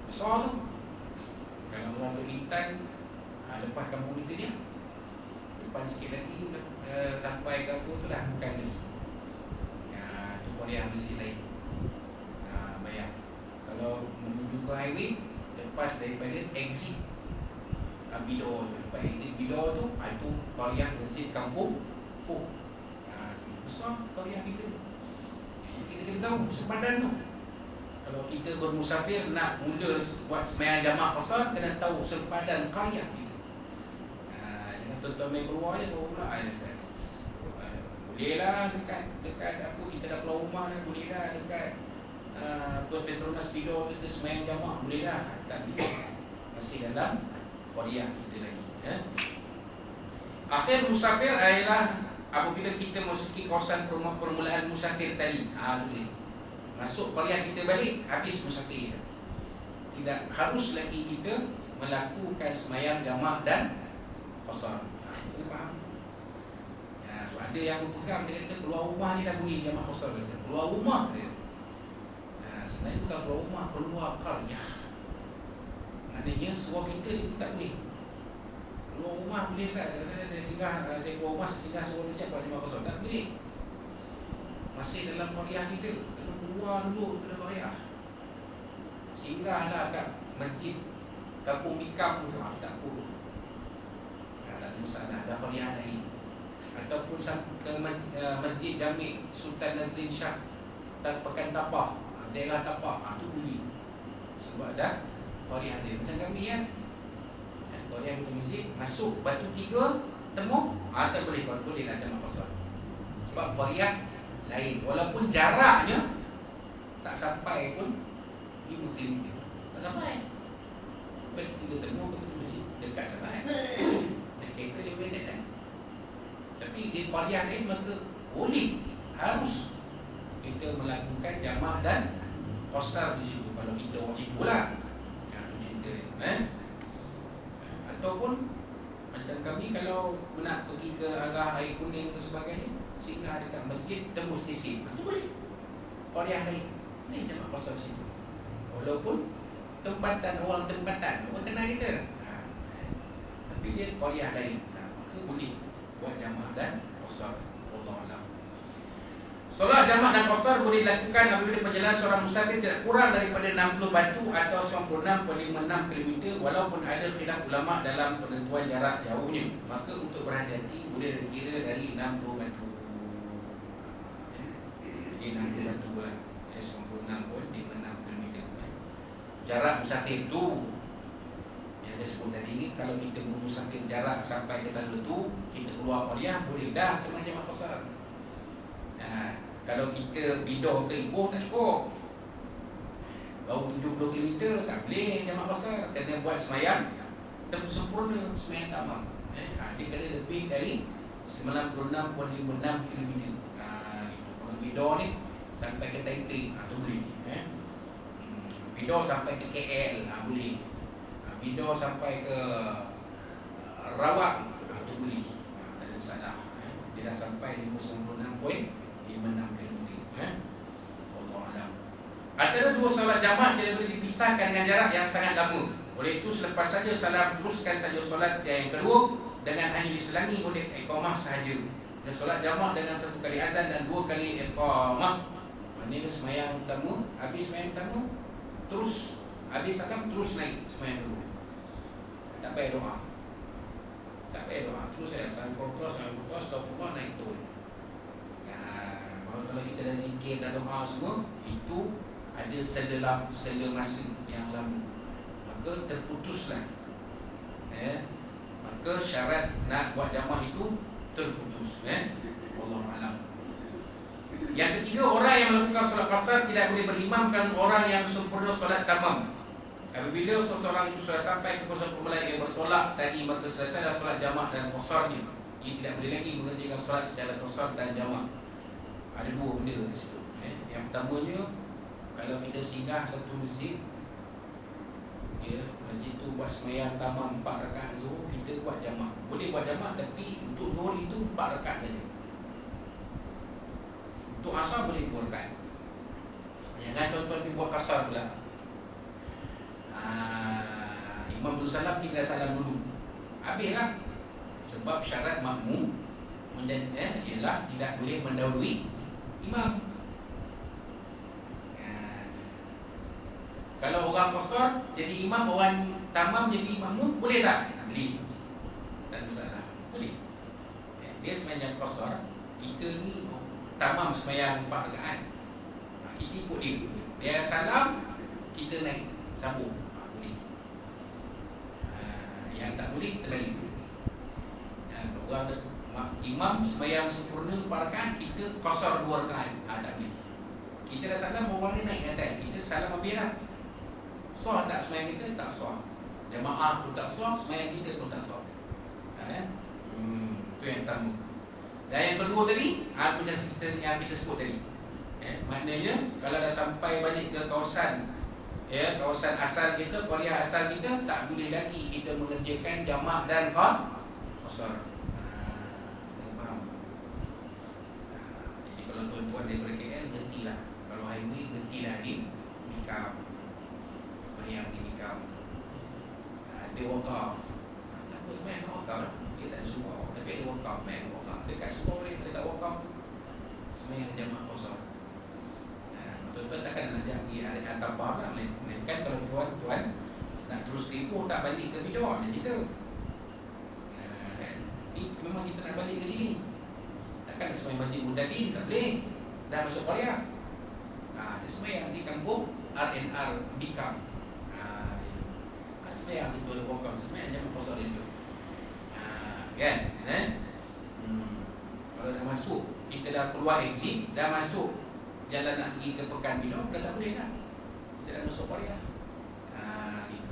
besar tu. Kalau orang tu Intan, lepas kampung kita ni, depan sikit lagi sampai kampung tu dah bukan lagi. Tu Korea masjid lain. Bayang, kalau menuju ke highway, lepas daripada exit Bidor tu, lepas exit Bidor tu, itu Korea masjid kampung. Besar Korea kita. Kita kena tahu sepadan tu. Kalau kita bermusafir nak mula buat sembahyang jamaah pasal, kena tahu sepadan karya kita. Jangan tuan-tuan main keluar je pula. Boleh lah dekat apa, kita dah keluar rumah dah, boleh lah dekat Tuan Petronas Bidor kita sembahyang jamaah, boleh lah. Tapi masih dalam karya kita lagi. Akhir musafir adalah apabila kita masuki kawasan permulaan musafir tadi. Boleh masuk kuliah kita balik, habis musafir. Tidak harus lagi kita melakukan sembahyang jamak dan qasar. Kita faham? So ada yang berpegang, dia kata keluar rumah ni dah boleh jamak qasar. Keluar rumah dia. Sebenarnya bukan keluar rumah, keluar qaryah. Maknanya suruh kita itu tak boleh. Keluar rumah boleh saya singgah, saya keluar rumah, saya singgah suruh dia buat jemaah kosong. Tak boleh. Masih dalam Qariah kita, kena keluar dulu daripada Qariah. Singgahlah kat masjid Kampung Bikam tu, tak perlu. Tak ada masalah, ada Qariah lain. Ataupun ke masjid Jami' Sultan Nazrin Shah dan Pekan Tapah, daerah Tapah, tu boleh. Sebab ada Qariah lain. Macam kami kan, Qariah itu masjid, masuk Batu Tiga, temu, tak boleh, kalau boleh nak jemaah qasar. Sebab Qariah lain, walaupun jaraknya tak sampai pun 5 km. Tak sampai. Baik kita temu ke masjid dekat sana. Dan kereta dia boleh kan. Tapi di Qariah lain maka boleh, harus kita melakukan jamaah dan qasar di situ. Kalau kita orang situ lah. Itu cerita dia. Ataupun macam kami kalau nak pergi ke arah Air Kuning dan sebagainya, singgah dekat masjid, tembus stesen, itu boleh. Qariah lain, ni jemaah qasar situ. Walaupun orang tempatan, orang kenal kita, tapi dia Qariah lain, maka boleh buat jamaah dan qasar. Wallahu a'lam. Solat jamaah dan qasar boleh dilakukan apabila perjalanan seorang musafir tidak kurang daripada 60 batu atau 96.56 km, walaupun ada khilaf ulama dalam penentuan jarak jauhnya. Maka untuk berhati-hati boleh dikira dari 60 batu. Jadi 60 batu lah, 96.56 km. Jarak musafir tu yang saya sebut tadi ni, kalau kita musafir jarak sampai ke lalu tu, kita keluar Qariah, boleh dah cuma jamaah qasar. Kalau kita bidah ke Ipoh tak cukup, baru 70 km tak boleh jamaah qasar, kena buat semayang sempurna, semayang tamam. Dia kena lebih dari 96.56 km. Kalau bidah ni sampai ke Taipei, tu boleh. Bidah sampai ke KL, boleh. Bidah sampai ke Rawak, tu boleh. Tak ada masalah. Dia dah sampai 56.56 km. Allah Alam. Antara dua solat jamaah tidak boleh dipisahkan dengan jarak yang sangat lama. Oleh itu selepas saja salam, teruskan saja solat yang kedua dengan hanya diselangi oleh iqamah sahaja. Dan solat jamaah dengan satu kali azan dan 2 kali iqamah. Maknanya semayang pertama, habis semayang pertama, terus habis salam, terus naik semayang kedua. Tak payah doa. Tak payah doa. Terus saya salam putus, astagfirullah, naik turun. Kalau kita dah zikir dan doa semua, itu ada sela masa yang lama, maka terputuslah. Maka syarat nak buat jamaah itu terputus. Wallahu a'lam. Yang ketiga, orang yang melakukan solat qasar tidak boleh berimamkan orang yang sempurna solat tamam. Apabila seseorang itu sudah sampai ke pusat permulaan yang bertolak tadi, maka selesailah solat jamaah dan qasarnya. Ia tidak boleh lagi mengerjakan solat secara qasar dan jamaah. Ada dua benda di situ. Yang pertamanya, kalau kita singgah satu masjid, masjid tu buat semayang tamam 4 rakaat zuhur, kita buat jamaah. Boleh buat jamaah, tapi untuk zuhur itu 4 rakaat saja. Untuk asar boleh 2 rakaat. Jangan tuan-tuan pergi buat kasar pula. Imam dulu salam, kita salam dulu, habislah. Sebab syarat makmum ialah tidak boleh mendahului imam. Kalau orang qasar jadi imam, orang tamam jadi makmum, boleh tak? Boleh. Tak ada masalah. Boleh. Dia semayang qasar, kita ni tamam semayang 4 rakaat, kita ikut dia. Dia salam, kita naik sambung. Boleh. Yang tak boleh, terlari. Orang imam semayang sempurna 4 rakaat, kita qasar 2 rakaat, tak boleh. Kita dah salam, orang ni naik atas, kita salam habis lah. Sah tak semayang kita? Tak sah. Jamaah pun tak sah, semayang kita pun tak sah. Itu yang pertama. Dan yang kedua tadi, macam yang kita sebut tadi, maknanya kalau dah sampai balik ke kawasan kawasan asal kita, Qariah asal kita, tak boleh lagi kita mengerjakan jamaah dan qasar. Kalau tuan-tuan daripada KL, berhentilah. Kalau highway, berhentilah di Mikam, semayang di Mikam. Dia wakaf. Kenapa semayang tak wakaf? Dia tak suruh. Tapi dia wakaf, semayang wakaf. Dekat semua boleh, dia tak wakaf. Semayang jamaah kosong. Tuan-tuan takkan nak pergi hari tambah lah. Melainkan kalau tuan-tuan nak terus tipu, tak balik ke bidah, dia cerita. Memang kita nak balik ke sini. Takkan nak semayang masjid Mutadin, tak boleh. Dah masuk Korea. Dia semayang di kampung RNR Bikam. Semayang situ ada wakaf. Semayang jamaah kosong dia tu. Kan? Kalau dah masuk, kita dah keluar exit, dah masuk jalan nak pergi ke Pekan Bidong, dah tak boleh lah. Kita dah masuk Korea. Gitu.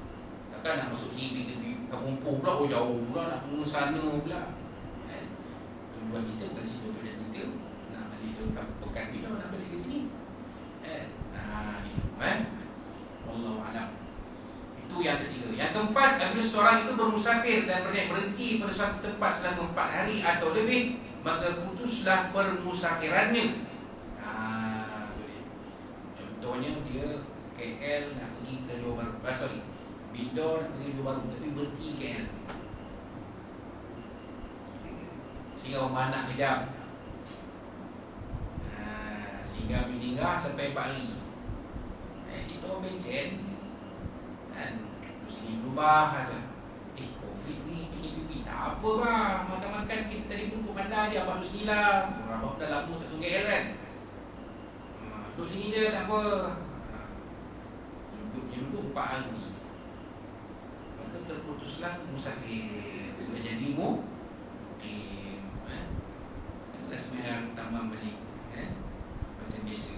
Takkan nak masuk kiri ke Kampung pula, jauh pula, nak ke sana pula. Tujuan kita bukan situ, tujuan kita nak balik ke Pekan Bidong, nak balik ke sini. Gitu. Wallahualam. Itu yang ketiga. Yang keempat, apabila seorang itu bermusafir dan berhenti pada suatu tempat selama 4 hari atau lebih, maka putuslah permusafirannya. Contohnya dia KL nak pergi ke Johor Bahru, Bidor nak pergi Johor Bahru, tapi berhenti KL. Singgah rumah anak kejap. Singgah sampai 4 hari. Kita orang bencen kan, mesti berubah saja. Covid ni, PKPP tak apa bang, makan-makan kita tadi pun pandai je Abang Bismillah. Abang dah lama tak tunggak kan. Duduk sini je tak apa. Duduk 4 hari. Maka terputuslah musafir. Sudah jadi mukim. Dah semayang tamam balik. Macam biasa.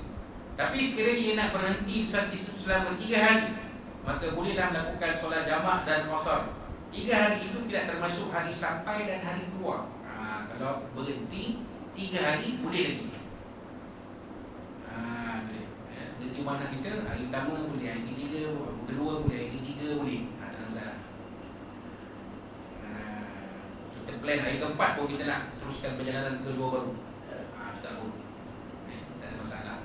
Tapi sekiranya dia nak berhenti selama 3 hari, maka bolehlah melakukan solat jamak dan qasar. 3 hari itu tidak termasuk hari sampai dan hari keluar. Kalau berhenti 3 hari boleh lagi. Berhenti mana kita, hari pertama boleh, hari ketiga, kedua boleh, hari ketiga boleh. Tak ada masalah. Kita plan hari keempat pun kita nak teruskan perjalanan ke Johor Bahru. Tak boleh. Tak ada masalah.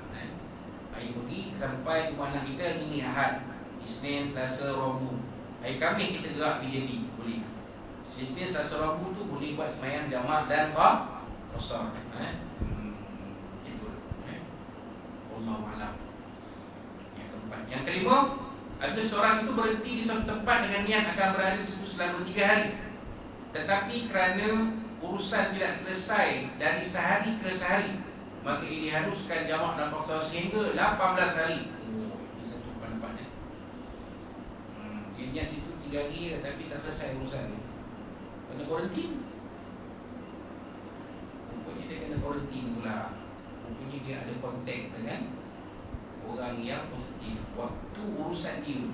Hari pergi sampai rumah anak kita ini Ahad, Isnin, Selasa, Rabu. Hari Khamis kita gerak PJB, boleh. Isnin, Selasa, Rabu tu boleh buat semayang jamak dan qasar. Itu. Wallahualam. Yang keempat. Yang kelima, ada seorang itu berhenti di suatu tempat dengan niat akan berada di situ selama 3 hari. Tetapi kerana urusan tidak selesai dari sehari ke sehari, maka ini haruskan jamak dan qasar sehingga 18 hari. Ini satu pendapatnya. Dia niat situ 3 hari tapi tak selesai urusan ni, kena kuarantin. Rupanya dia kena kuarantin pula. Rupanya dia ada kontak dengan orang yang positif waktu urusan dia.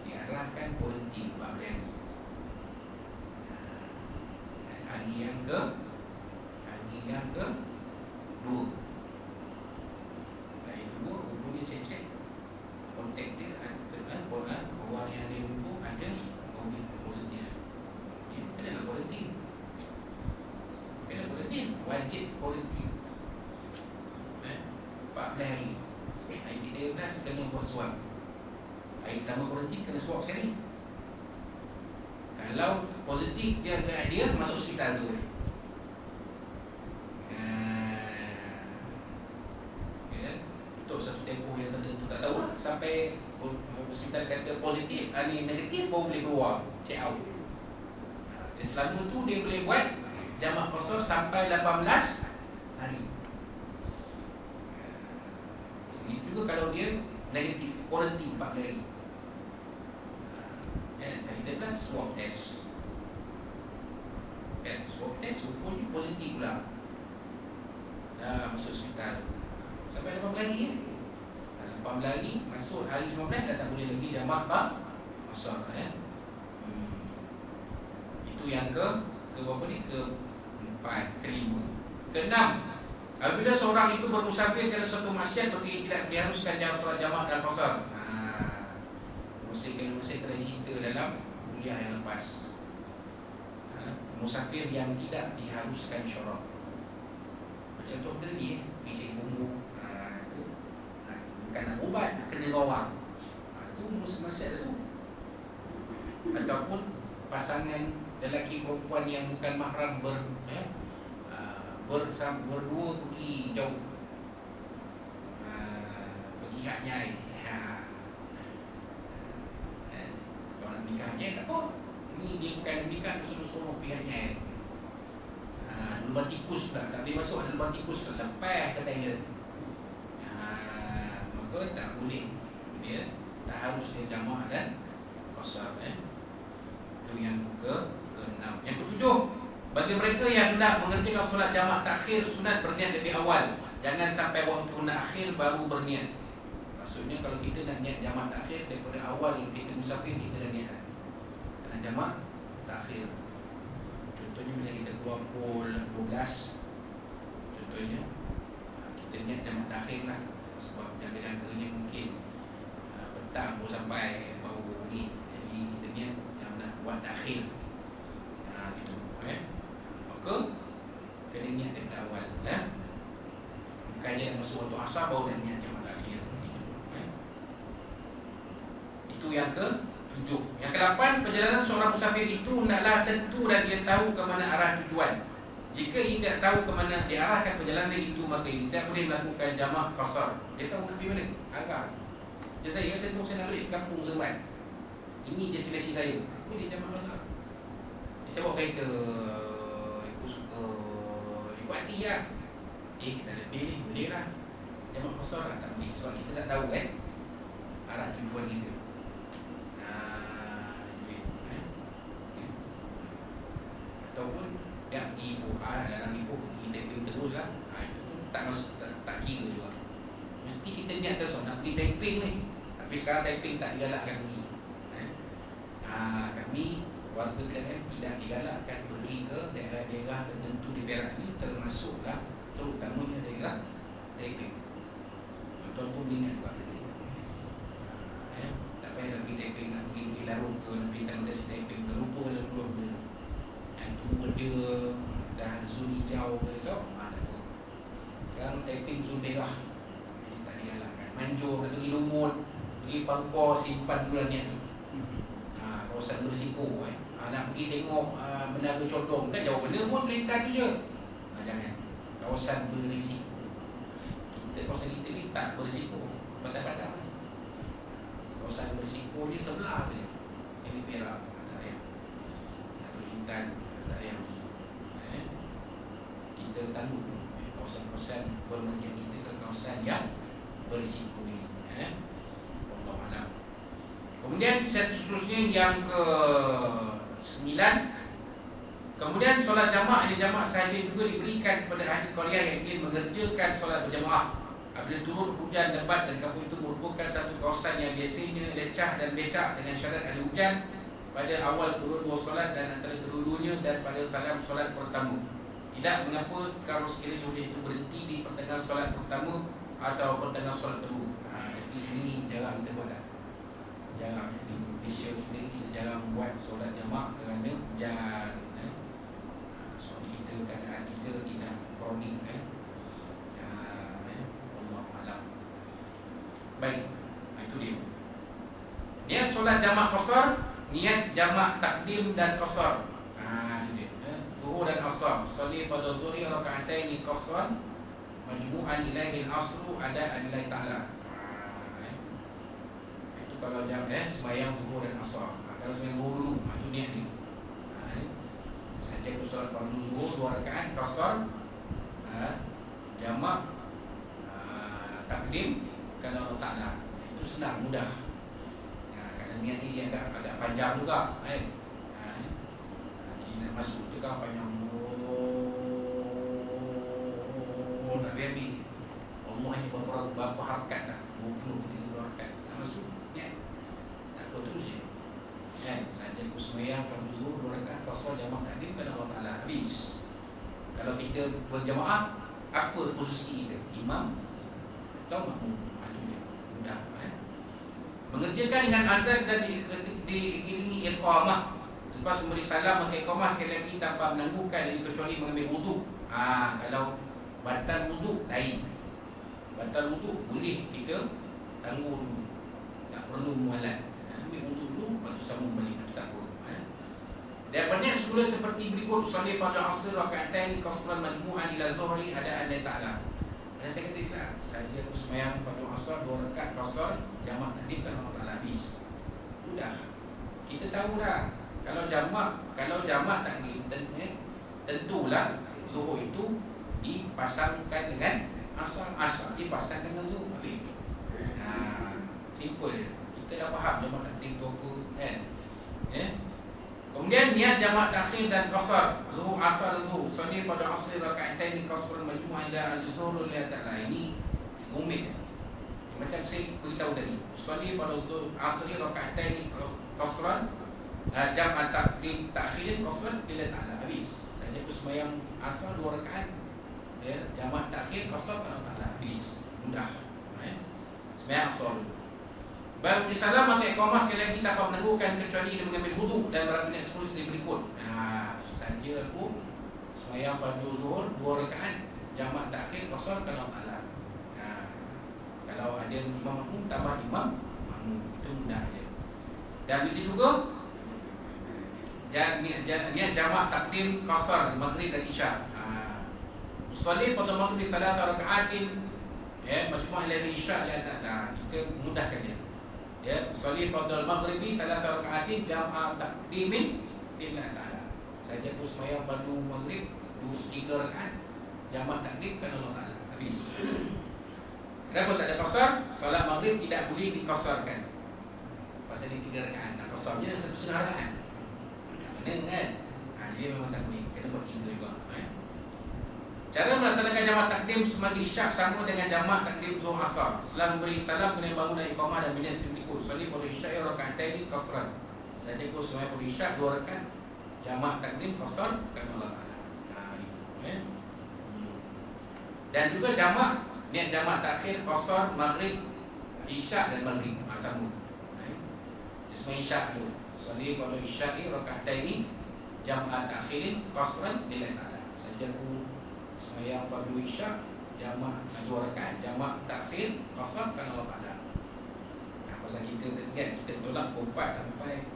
Diarahkan kuarantin 14 hari. Hari yang ke 2. Hari kedua, rupanya cek kontak dia dengan orang yang dia hubung ada COVID positif. Dia kena kuarantin. Wajib kuarantin 14 hari. Hari 13 kena buat swab. Hari pertama kuarantin kena swab sekali. Kalau positif dia masuk hospital tu. Untuk satu tempoh yang tertentu, tak tahu lah, sampai hospital kata positif, ni negatif, baru boleh keluar, check out. Selama tu dia boleh buat jamak qasar sampai 18 hari. Itu juga kalau dia negatif, kuarantin 4 hari. Hari 13 swab test. Swab test rupanya positif pula. Dah masuk hospital sampai 18 hari. 18 hari masuk hari 19 dah tak boleh lagi jamak qasar. Itu yang ke berapa ni? Ke-4, ke-5. Ke-6, apabila seorang itu bermusafir ke suatu maksiat berarti tidak diharuskan solat jamak dan qasar. Mesti kena cerita dalam kuliah yang lepas. Musafir yang tidak diharuskan syarat. Macam tu tadi pergi cek bumbu. Bukan nak ubat, nak kena rawang. Itu maksiat tu. ataupun pasangan lelaki perempuan yang bukan mahram berdua pergi jauh, pergi hak nyai. Kalau nak nikah nyai tak apa, ni dia bukan nikah suruh-suruh pihak nyai. Lubang tikus tak boleh masuk, ada lubang tikus lepas kata dia. Maka tak boleh, dia tak harus dia jamak dan qasar. Itu yang ke-6. Yang ke-7, bagi mereka yang hendak mengerjakan solat jamak takhir, sunat berniat lebih awal. Jangan sampai waktu nak akhir baru berniat. Maksudnya kalau kita nak niat jamak takhir, daripada awal kita musafir, kita dah niat nak jamak takhir. Contohnya macam kita keluar pukul 12, contohnya kita niat jamak takhir lah, sebab jaga-jaganya mungkin petang baru sampai, baru ni. Jadi kita niat yang nak buat takhir, gitu. Maka kena niat daripada awal, bukan dia masuk waktu asar baru nak niat jamak takhir, gitu. Itu yang ke-7. Yang ke-8, perjalanan seorang musafir itu hendaklah tentu dan dia tahu ke mana arah tujuan. Jika ia tidak tahu ke mana diarahkan perjalanan itu, maka ia tidak boleh melakukan jamak qasar. Dia tahu nak pergi mana? Agak. Dia saya tahu saya nak balik ke kampung Zaman. Ini destinasi saya. Boleh jamak qasar. Saya bawa kereta, ikut suka, ikut hati lah. Dah lebih ni, boleh lah. Jamak qasar lah, tak boleh. Sebab kita tak tahu kan arah tujuan kita. Ataupun yang ibu dalam ibu kita terus lah, itu pun tak masuk, tak kira juga. Mesti kita niat terus nak pergi Taiping ni, tapi sekarang Taiping tak digalakkan pergi. Kami warga PNM tidak digalakkan pergi ke daerah-daerah tertentu di Perak ni, termasuklah terutamanya daerah Taiping. Contoh pun ingat juga tadi, tak payah nak pergi Taiping, nak pergi Larut ke, nak pergi Taman Taiping ke, lupa dah keluar benda. Itu benda dah zon hijau besok, tak apa. Sekarang Taiping zon merah, jadi tak digalakkan. Manjur, nak pergi Lumut, pergi Papua, simpan bulan ni tu, kawasan berisiko. Nak pergi tengok Menara Condong, kan jauh benda pun kereta tu je. Jangan, kawasan berisiko. Kawasan kita ni tak berisiko, padang-padang. Kawasan berisiko ni sebelah je, ini Perak, tak payah. Atau Intan, tak payah. Kita tangguh kawasan-kawasan bermendiang kita ke kawasan yang berisiko ni. Wallahualam. Kemudian seterusnya yang ke-9, kemudian solat jamak ada jamak sahaja juga diberikan kepada ahli qaryah yang ingin mengerjakan solat berjamaah. Apabila turun hujan lebat dan kampung itu merupakan satu kawasan yang biasanya lecah dan becak, dengan syarat ada hujan pada awal kedua-dua solat dan antara kedua-duanya dan pada salam solat pertama. Tidak mengapa kalau sekiranya hujan itu berhenti di pertengahan solat pertama atau pertengahan solat kedua. Jadi ini jarang kita buat. Jarang di Malaysia sendiri kita jarang buat solat jamak kerana hujan. Soal kita, keadaan kita tidak kronik. Wallahualam. Baik, itu dia. Niat solat jamak qasar, niat jamak takdim dan qasar. Ini dia. Zuhur dan asar. Sali pada zuhri raka'ataini qasar majmu'an ilahi al-aslu ada anillahi ta'ala. Itu kalau jam sembahyang zuhur dan asar. Kalau sembahyang zuhur dulu, itu niat ni. Saja aku solat fardu zuhur 2 rakaat qasar, jamak takdim kalau ta'ala. Itu senang, mudah. Kadang niat ni dia agak panjang juga, jadi nak masuk tu kan panjang, tak habis. Allah hanya berapa harakat dah, 20-30 harakat nak masuk niat. Tak apa, terus je. Saja aku sembahyang fardu zuhur 2 rakaat qasar jamak takdim kalau Allah Ta'ala, habis. Kalau kita berjamaah, apa posisi kita? Imam atau makmum? Mudah. Mengerjakan dengan azan dan diiringi iqamah. Lepas memberi salam, maka iqamah sekali lagi tanpa menangguhkan kecuali mengambil wuduk. Kalau batal wuduk lain. Batal wuduk boleh kita tangguh dulu, tak perlu mualat. Ambil wuduk dulu, lepas tu sambung balik, tak apa. Dan banyak semula seperti berikut: solat pada asr rakaatain qasran majmu'an ila zuhri ada Allah Ta'ala. Dan saya kata tak, saja aku sembahyang pada asar 2 rakaat qasar jamak takdim kan Allah Ta'ala habis. Sudah. Kita tahu dah kalau jamak takdim tentulah zuhur itu dipasangkan dengan asar dipasangkan dengan zuhur. Simple je. Kita dah faham jamak takdim tu apa kan. Kemudian niat jamak takhir dan qasar, zuhur asar zuhur, solat pada asr rakaatain qasran majmu'an ila al-zuhur lillahi ta'ala. Ini rumit. Macam saya beritahu tadi, solat pada zuhur asr rakaatain qasran jamak takdim takhir qasran lillahi ta'ala habis. Saja aku sembahyang asar 2 rakaat jamak takhir qasar lillahi ta'ala habis. Mudah. Sembahyang asar itu. Baru disalam maka iqamah sekali lagi tak apa meneguhkan kecuali dia mengambil wuduk dan berlaku 10 seperti berikut. Saja aku sembahyang pada zuhur 2 rakaat jamak takhir qasar kalau Allah. Kalau ada imam makmum tambah imam makmum, itu mudah je. Dan begitu juga niat jamak takdim qasar maghrib dan isya. Solat pada maghrib 3 rakaatin majmu'ah ila isya la ta'ala. Kita mudahkan dia. Solat pada maghribi 3 rakaatin jamak takdimin lillahi ta'ala. Saja aku sembahyang pada maghrib 3 rakaat jamak takdim kan Allah Ta'ala habis. Kenapa tak ada qasar? Solat maghrib tidak boleh dikasarkan. Pasal dia 3 rakaat, nak qasarnya 1,5 rakaat. Kena kan? Jadi memang tak boleh. Kena buat 3 juga. Cara melaksanakan jamak takdim semadi isyak sama dengan jamak takdim zuhur asar. Setelah memberi salam kena bangun dari iqamah dan bila berikut. Solat pada isyak rakaatain qasran. Saja aku sembahyang pada isyak 2 rakaat jamak takdim qasar kan Allah Ta'ala. Dan juga jamak niat jamak takhir qasar maghrib isyak dan maghrib sambung. Sembahyang isyak dulu. Solat pada isyak rakaatain jamak takhir qasran lillahi ta'ala. Saja aku sembahyang pada isyak jamak 2 rakaat jamak takhir qasar kan Allah Ta'ala. Pasal kita kan kita tolak pukul 4 sampai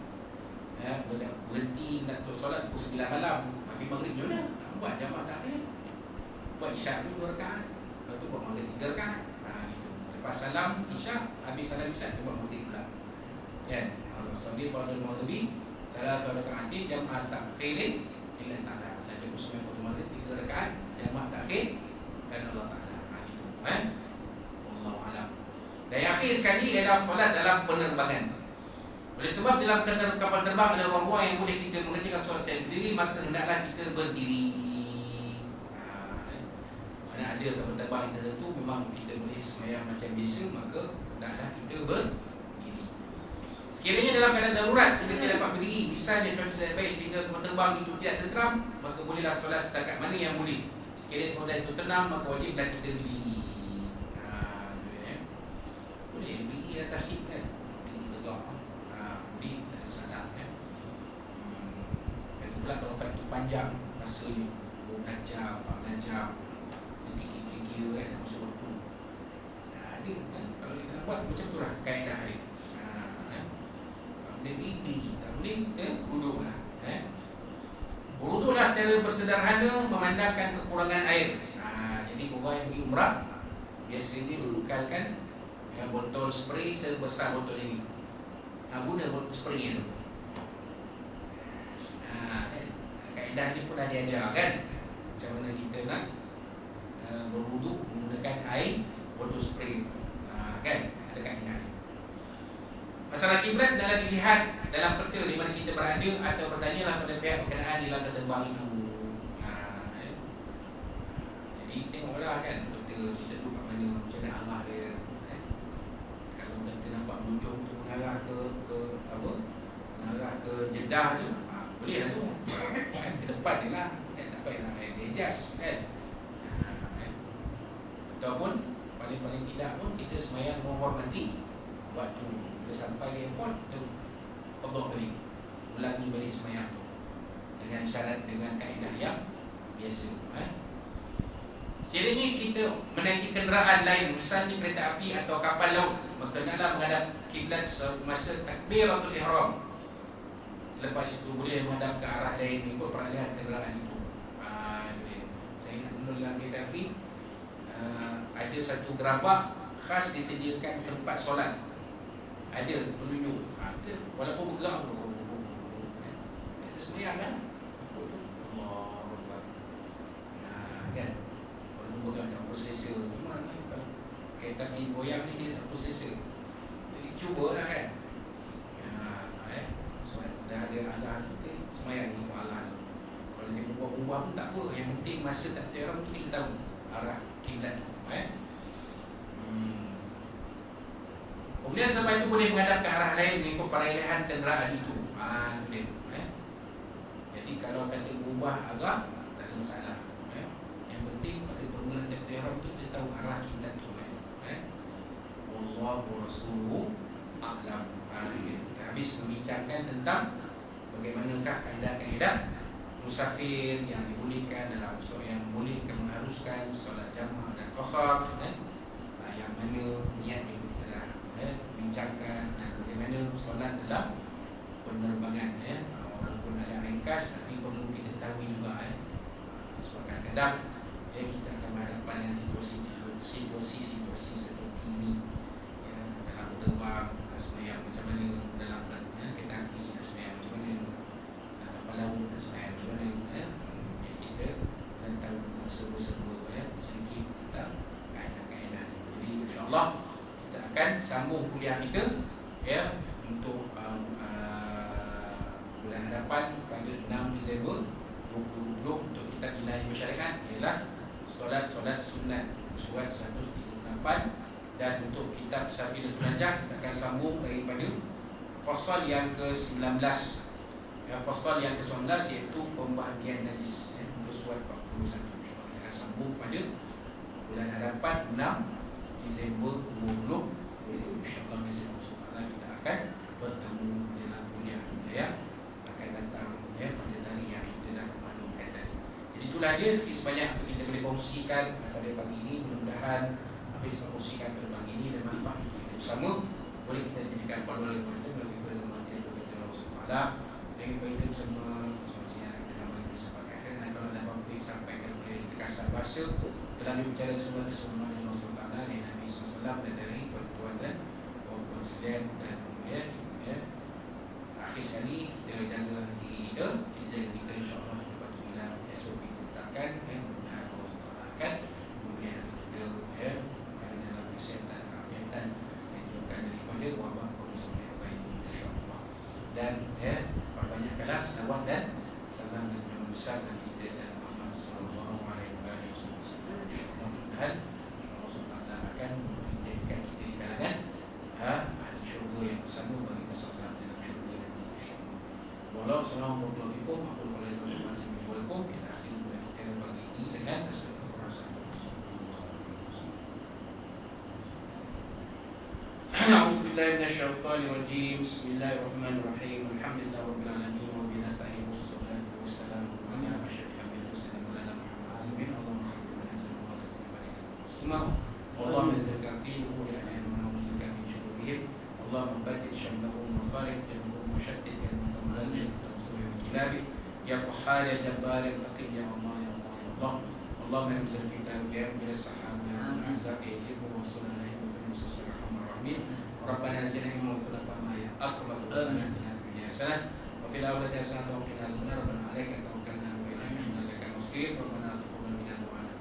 berhenti nak solat pukul 9 malam. Habis maghrib macam mana? Buat jamak takhir. Buat isyak tu 2 rakaat. Lepas tu buat maghrib 3 rakaat. Gitu. Lepas salam isyak, habis salam isyak tu buat maghrib pula. Kan? Allah solat pada maghrib 3 rakaat jamak takhir lillahi ta'ala. Saja aku sembahyang pada maghrib 3 rakaat jamak takhir dan Allah Ta'ala. Itu Wallahu a'lam. Dan yang akhir sekali adalah solat dalam penerbangan. Oleh sebab dalam kapal terbang ada ruang-ruang yang boleh kita mengerjakan solat secara berdiri, maka hendaklah kita berdiri. Mana ada kapal terbang yang tertentu memang kita boleh sembahyang macam biasa, maka hendaklah kita berdiri. Sekiranya dalam keadaan darurat sehingga tidak dapat berdiri, misalnya cuaca tidak baik sehingga kapal terbang itu tidak tenteram, maka bolehlah solat setakat mana yang boleh. Sekiranya keadaan itu tenang, maka wajiblah kita berdiri. Boleh berdiri atas seat kan, berdiri tegak. Berdiri tak ada salah kan. Dan pula kalau flight itu panjang, rasanya 12 jam, 14 jam, kira-kira kan masuk waktu. Ada kan, kalau kita nak buat macam tu lah kaedah dia. Dia berdiri, tak boleh kita duduklah. Berwuduklah secara bersederhana memandangkan kekurangan air. Jadi orang yang pergi umrah biasanya bekalkan botol spray sebesar botol ini. Guna botol spray itu. Kaedah ni pun dah diajar kan, macam mana kita nak berwuduk menggunakan air botol spray. Kan ada kaedah ni. Masalah kiblat adalah dilihat dalam peta di mana kita berada atau bertanyalah pada pihak berkenaan di lantai terbang itu. Jadi tengoklah kan peta kita duduk kat mana, macam mana Allah dia. Kalau kita nampak muncung tu mengarah ke Jeddah tu, boleh lah tu. Ke depan je lah, tak payahlah adjust kan. Ataupun paling tidak pun kita sembahyang menghormati waktu bila sampai di airport tu qada balik, ulangi balik sembahyang tu dengan syarat dengan kaedah yang biasa. Sekiranya kita menaiki kenderaan lain, misalnya kereta api atau kapal laut, maka hendaklah menghadap kiblat semasa takbiratul ihram. Lepas itu boleh menghadap ke arah lain ikut peralihan kenderaan itu. Saya ingat dulu dalam kereta api ada satu gerabak khas disediakan tempat solat. Ada penunjuk. Ada walaupun bergerak sembahyang kan. Allah kan. Walaupun bergerak tak prosesor. Cuma ni kalau kereta api goyang ni dia tak prosesor. Jadi cubalah kan. Solat dah ada Allah tu sembahyang ni Allah. Kalau dia berubah-ubah pun tak apa. Yang penting masa tak ihram tu kita tahu arah kiblat. Kemudian selepas itu boleh menghadap ke arah lain mengikut peralihan kenderaan itu. Jadi kalau kata berubah agak tak ada masalah. Yang penting pada permulaan ihram itu kita tahu arah kiblat tu. Wallahu rasuluhu a'lam. Kita habis membincangkan tentang bagaimanakah kaedah-kaedah musafir yang dibolehkan dalam yang membolehkan mengharuskan solat jamaah dan qasar, yang mana niat yang kita dah bincangkan, dan bagaimana solat dalam penerbangan. Walaupun ada ringkas, tapi perlu kita ketahui juga sebab kadang-kadang kita akan berhadapan dengan situasi seperti ini dalam terbang, sembahyang macam mana dalam kereta api, sembahyang macam mana kapal laut, sembahyang macam mana. Kita dan tahu serba-serba sedikit tentang kaedah-kaedah. Jadi insyaAllah kita akan sambung kuliah kita untuk bulan hadapan pada 6 Disember 2020 untuk kita ilahi bersyariat ialah solat sunat surat 138. Dan untuk kitab Safiinatul Najah kita akan sambung daripada fasal yang ke-19. Fasal yang ke-19 iaitu pembahagian najis, untuk surat 41. Kita akan sambung pada bulan hadapan 6 Disember 2020. InsyaAllah kita akan bertemu dalam kuliah kita akan datang pada tarikh yang kita dah maklumkan tadi. Jadi itulah dia sebanyak kita boleh kongsikan pada pagi ini. Mudah-mudahan habis mengkongsikan pada pagi ini dan manfaat kita bersama. Boleh kita jadikan pada kita melalui pertemuan kita Allah SWT. Sehingga kita bersama dengan bagi sahabat akhir. Dan kalau ada apa-apa sampaikan boleh dikasar bahasa dalam bicara semua kesemuan Allah SWT dari Nabi SAW dan dari tuan-tuan dan puan-puan sekalian. Dan akhir sekali kita jaga diri kita, kita insyaAllah dapat kita SOP kita letakkan mudah-mudahan Allah SWT akan kemudian kita dalam kesihatan keafiatan yang dilakukan daripada wabak COVID-19 yang baik insyaAllah. Dan perbanyakkanlah salawat dan salam dan yang besar dan kita Sayyidina Muhammad SAW. Mudah-mudahan Allah SWT akan menjadikan kita di kalangan ahli syurga yang bersama bagi kesaksian dalam syurga dan insyaAllah. Wassalamualaikum warahmatullahi wabarakatuh. Kita akhiri kita pagi ini dengan A'udzubillahi minasyaitonir rajim. Bismillahirrahmanirrahim. Alhamdulillahi rabbil alamin wa bihi nasta'in wassalatu wassalamu ala asyrafil anbiya'i sayyidina Muhammadin Allahumma Allahumma dzakirhu wa ya'lamu min syururihim. Allahumma barik syamlahum wa farik janhum wa shaddid janhum wa lazim wa kilabi ya qahhar ya jabbar ya taqi ya Allah ya Allah ya Allah. Allahumma anzil kitab ya bil sahaba ya azza ya zibu wa sallallahu Amin. Rabbana atina min ladunka rahmatan aqbal lana min hasanah wa fil akhirati hasanah wa qina adzabannar. Rabbana 'alaika tawakkalna wa ilayka innaka al-musir. Rabbana taqabbal minna du'ana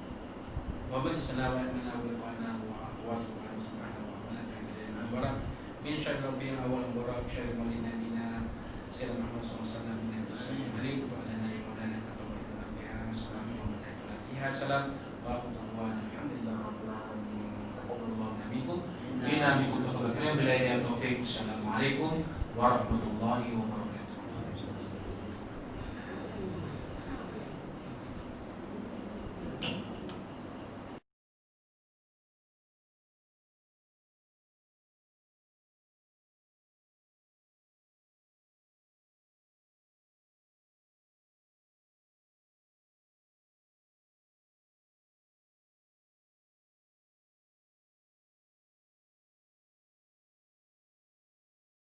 wa bani salawatana wa qana wa subhanahu wa ta'ala barak min syarri rabbil awwal barak syarri walidina sayyidina Muhammad sallallahu alaihi wasallam alaihi wa ala alihi wa lana taqabbal minna assalamu alaikum wa rahmatullahi alhamdulillah rabbil alamin. Taqabbalallahu minkum Assalamualaikum warahmatullahi wabarakatuh.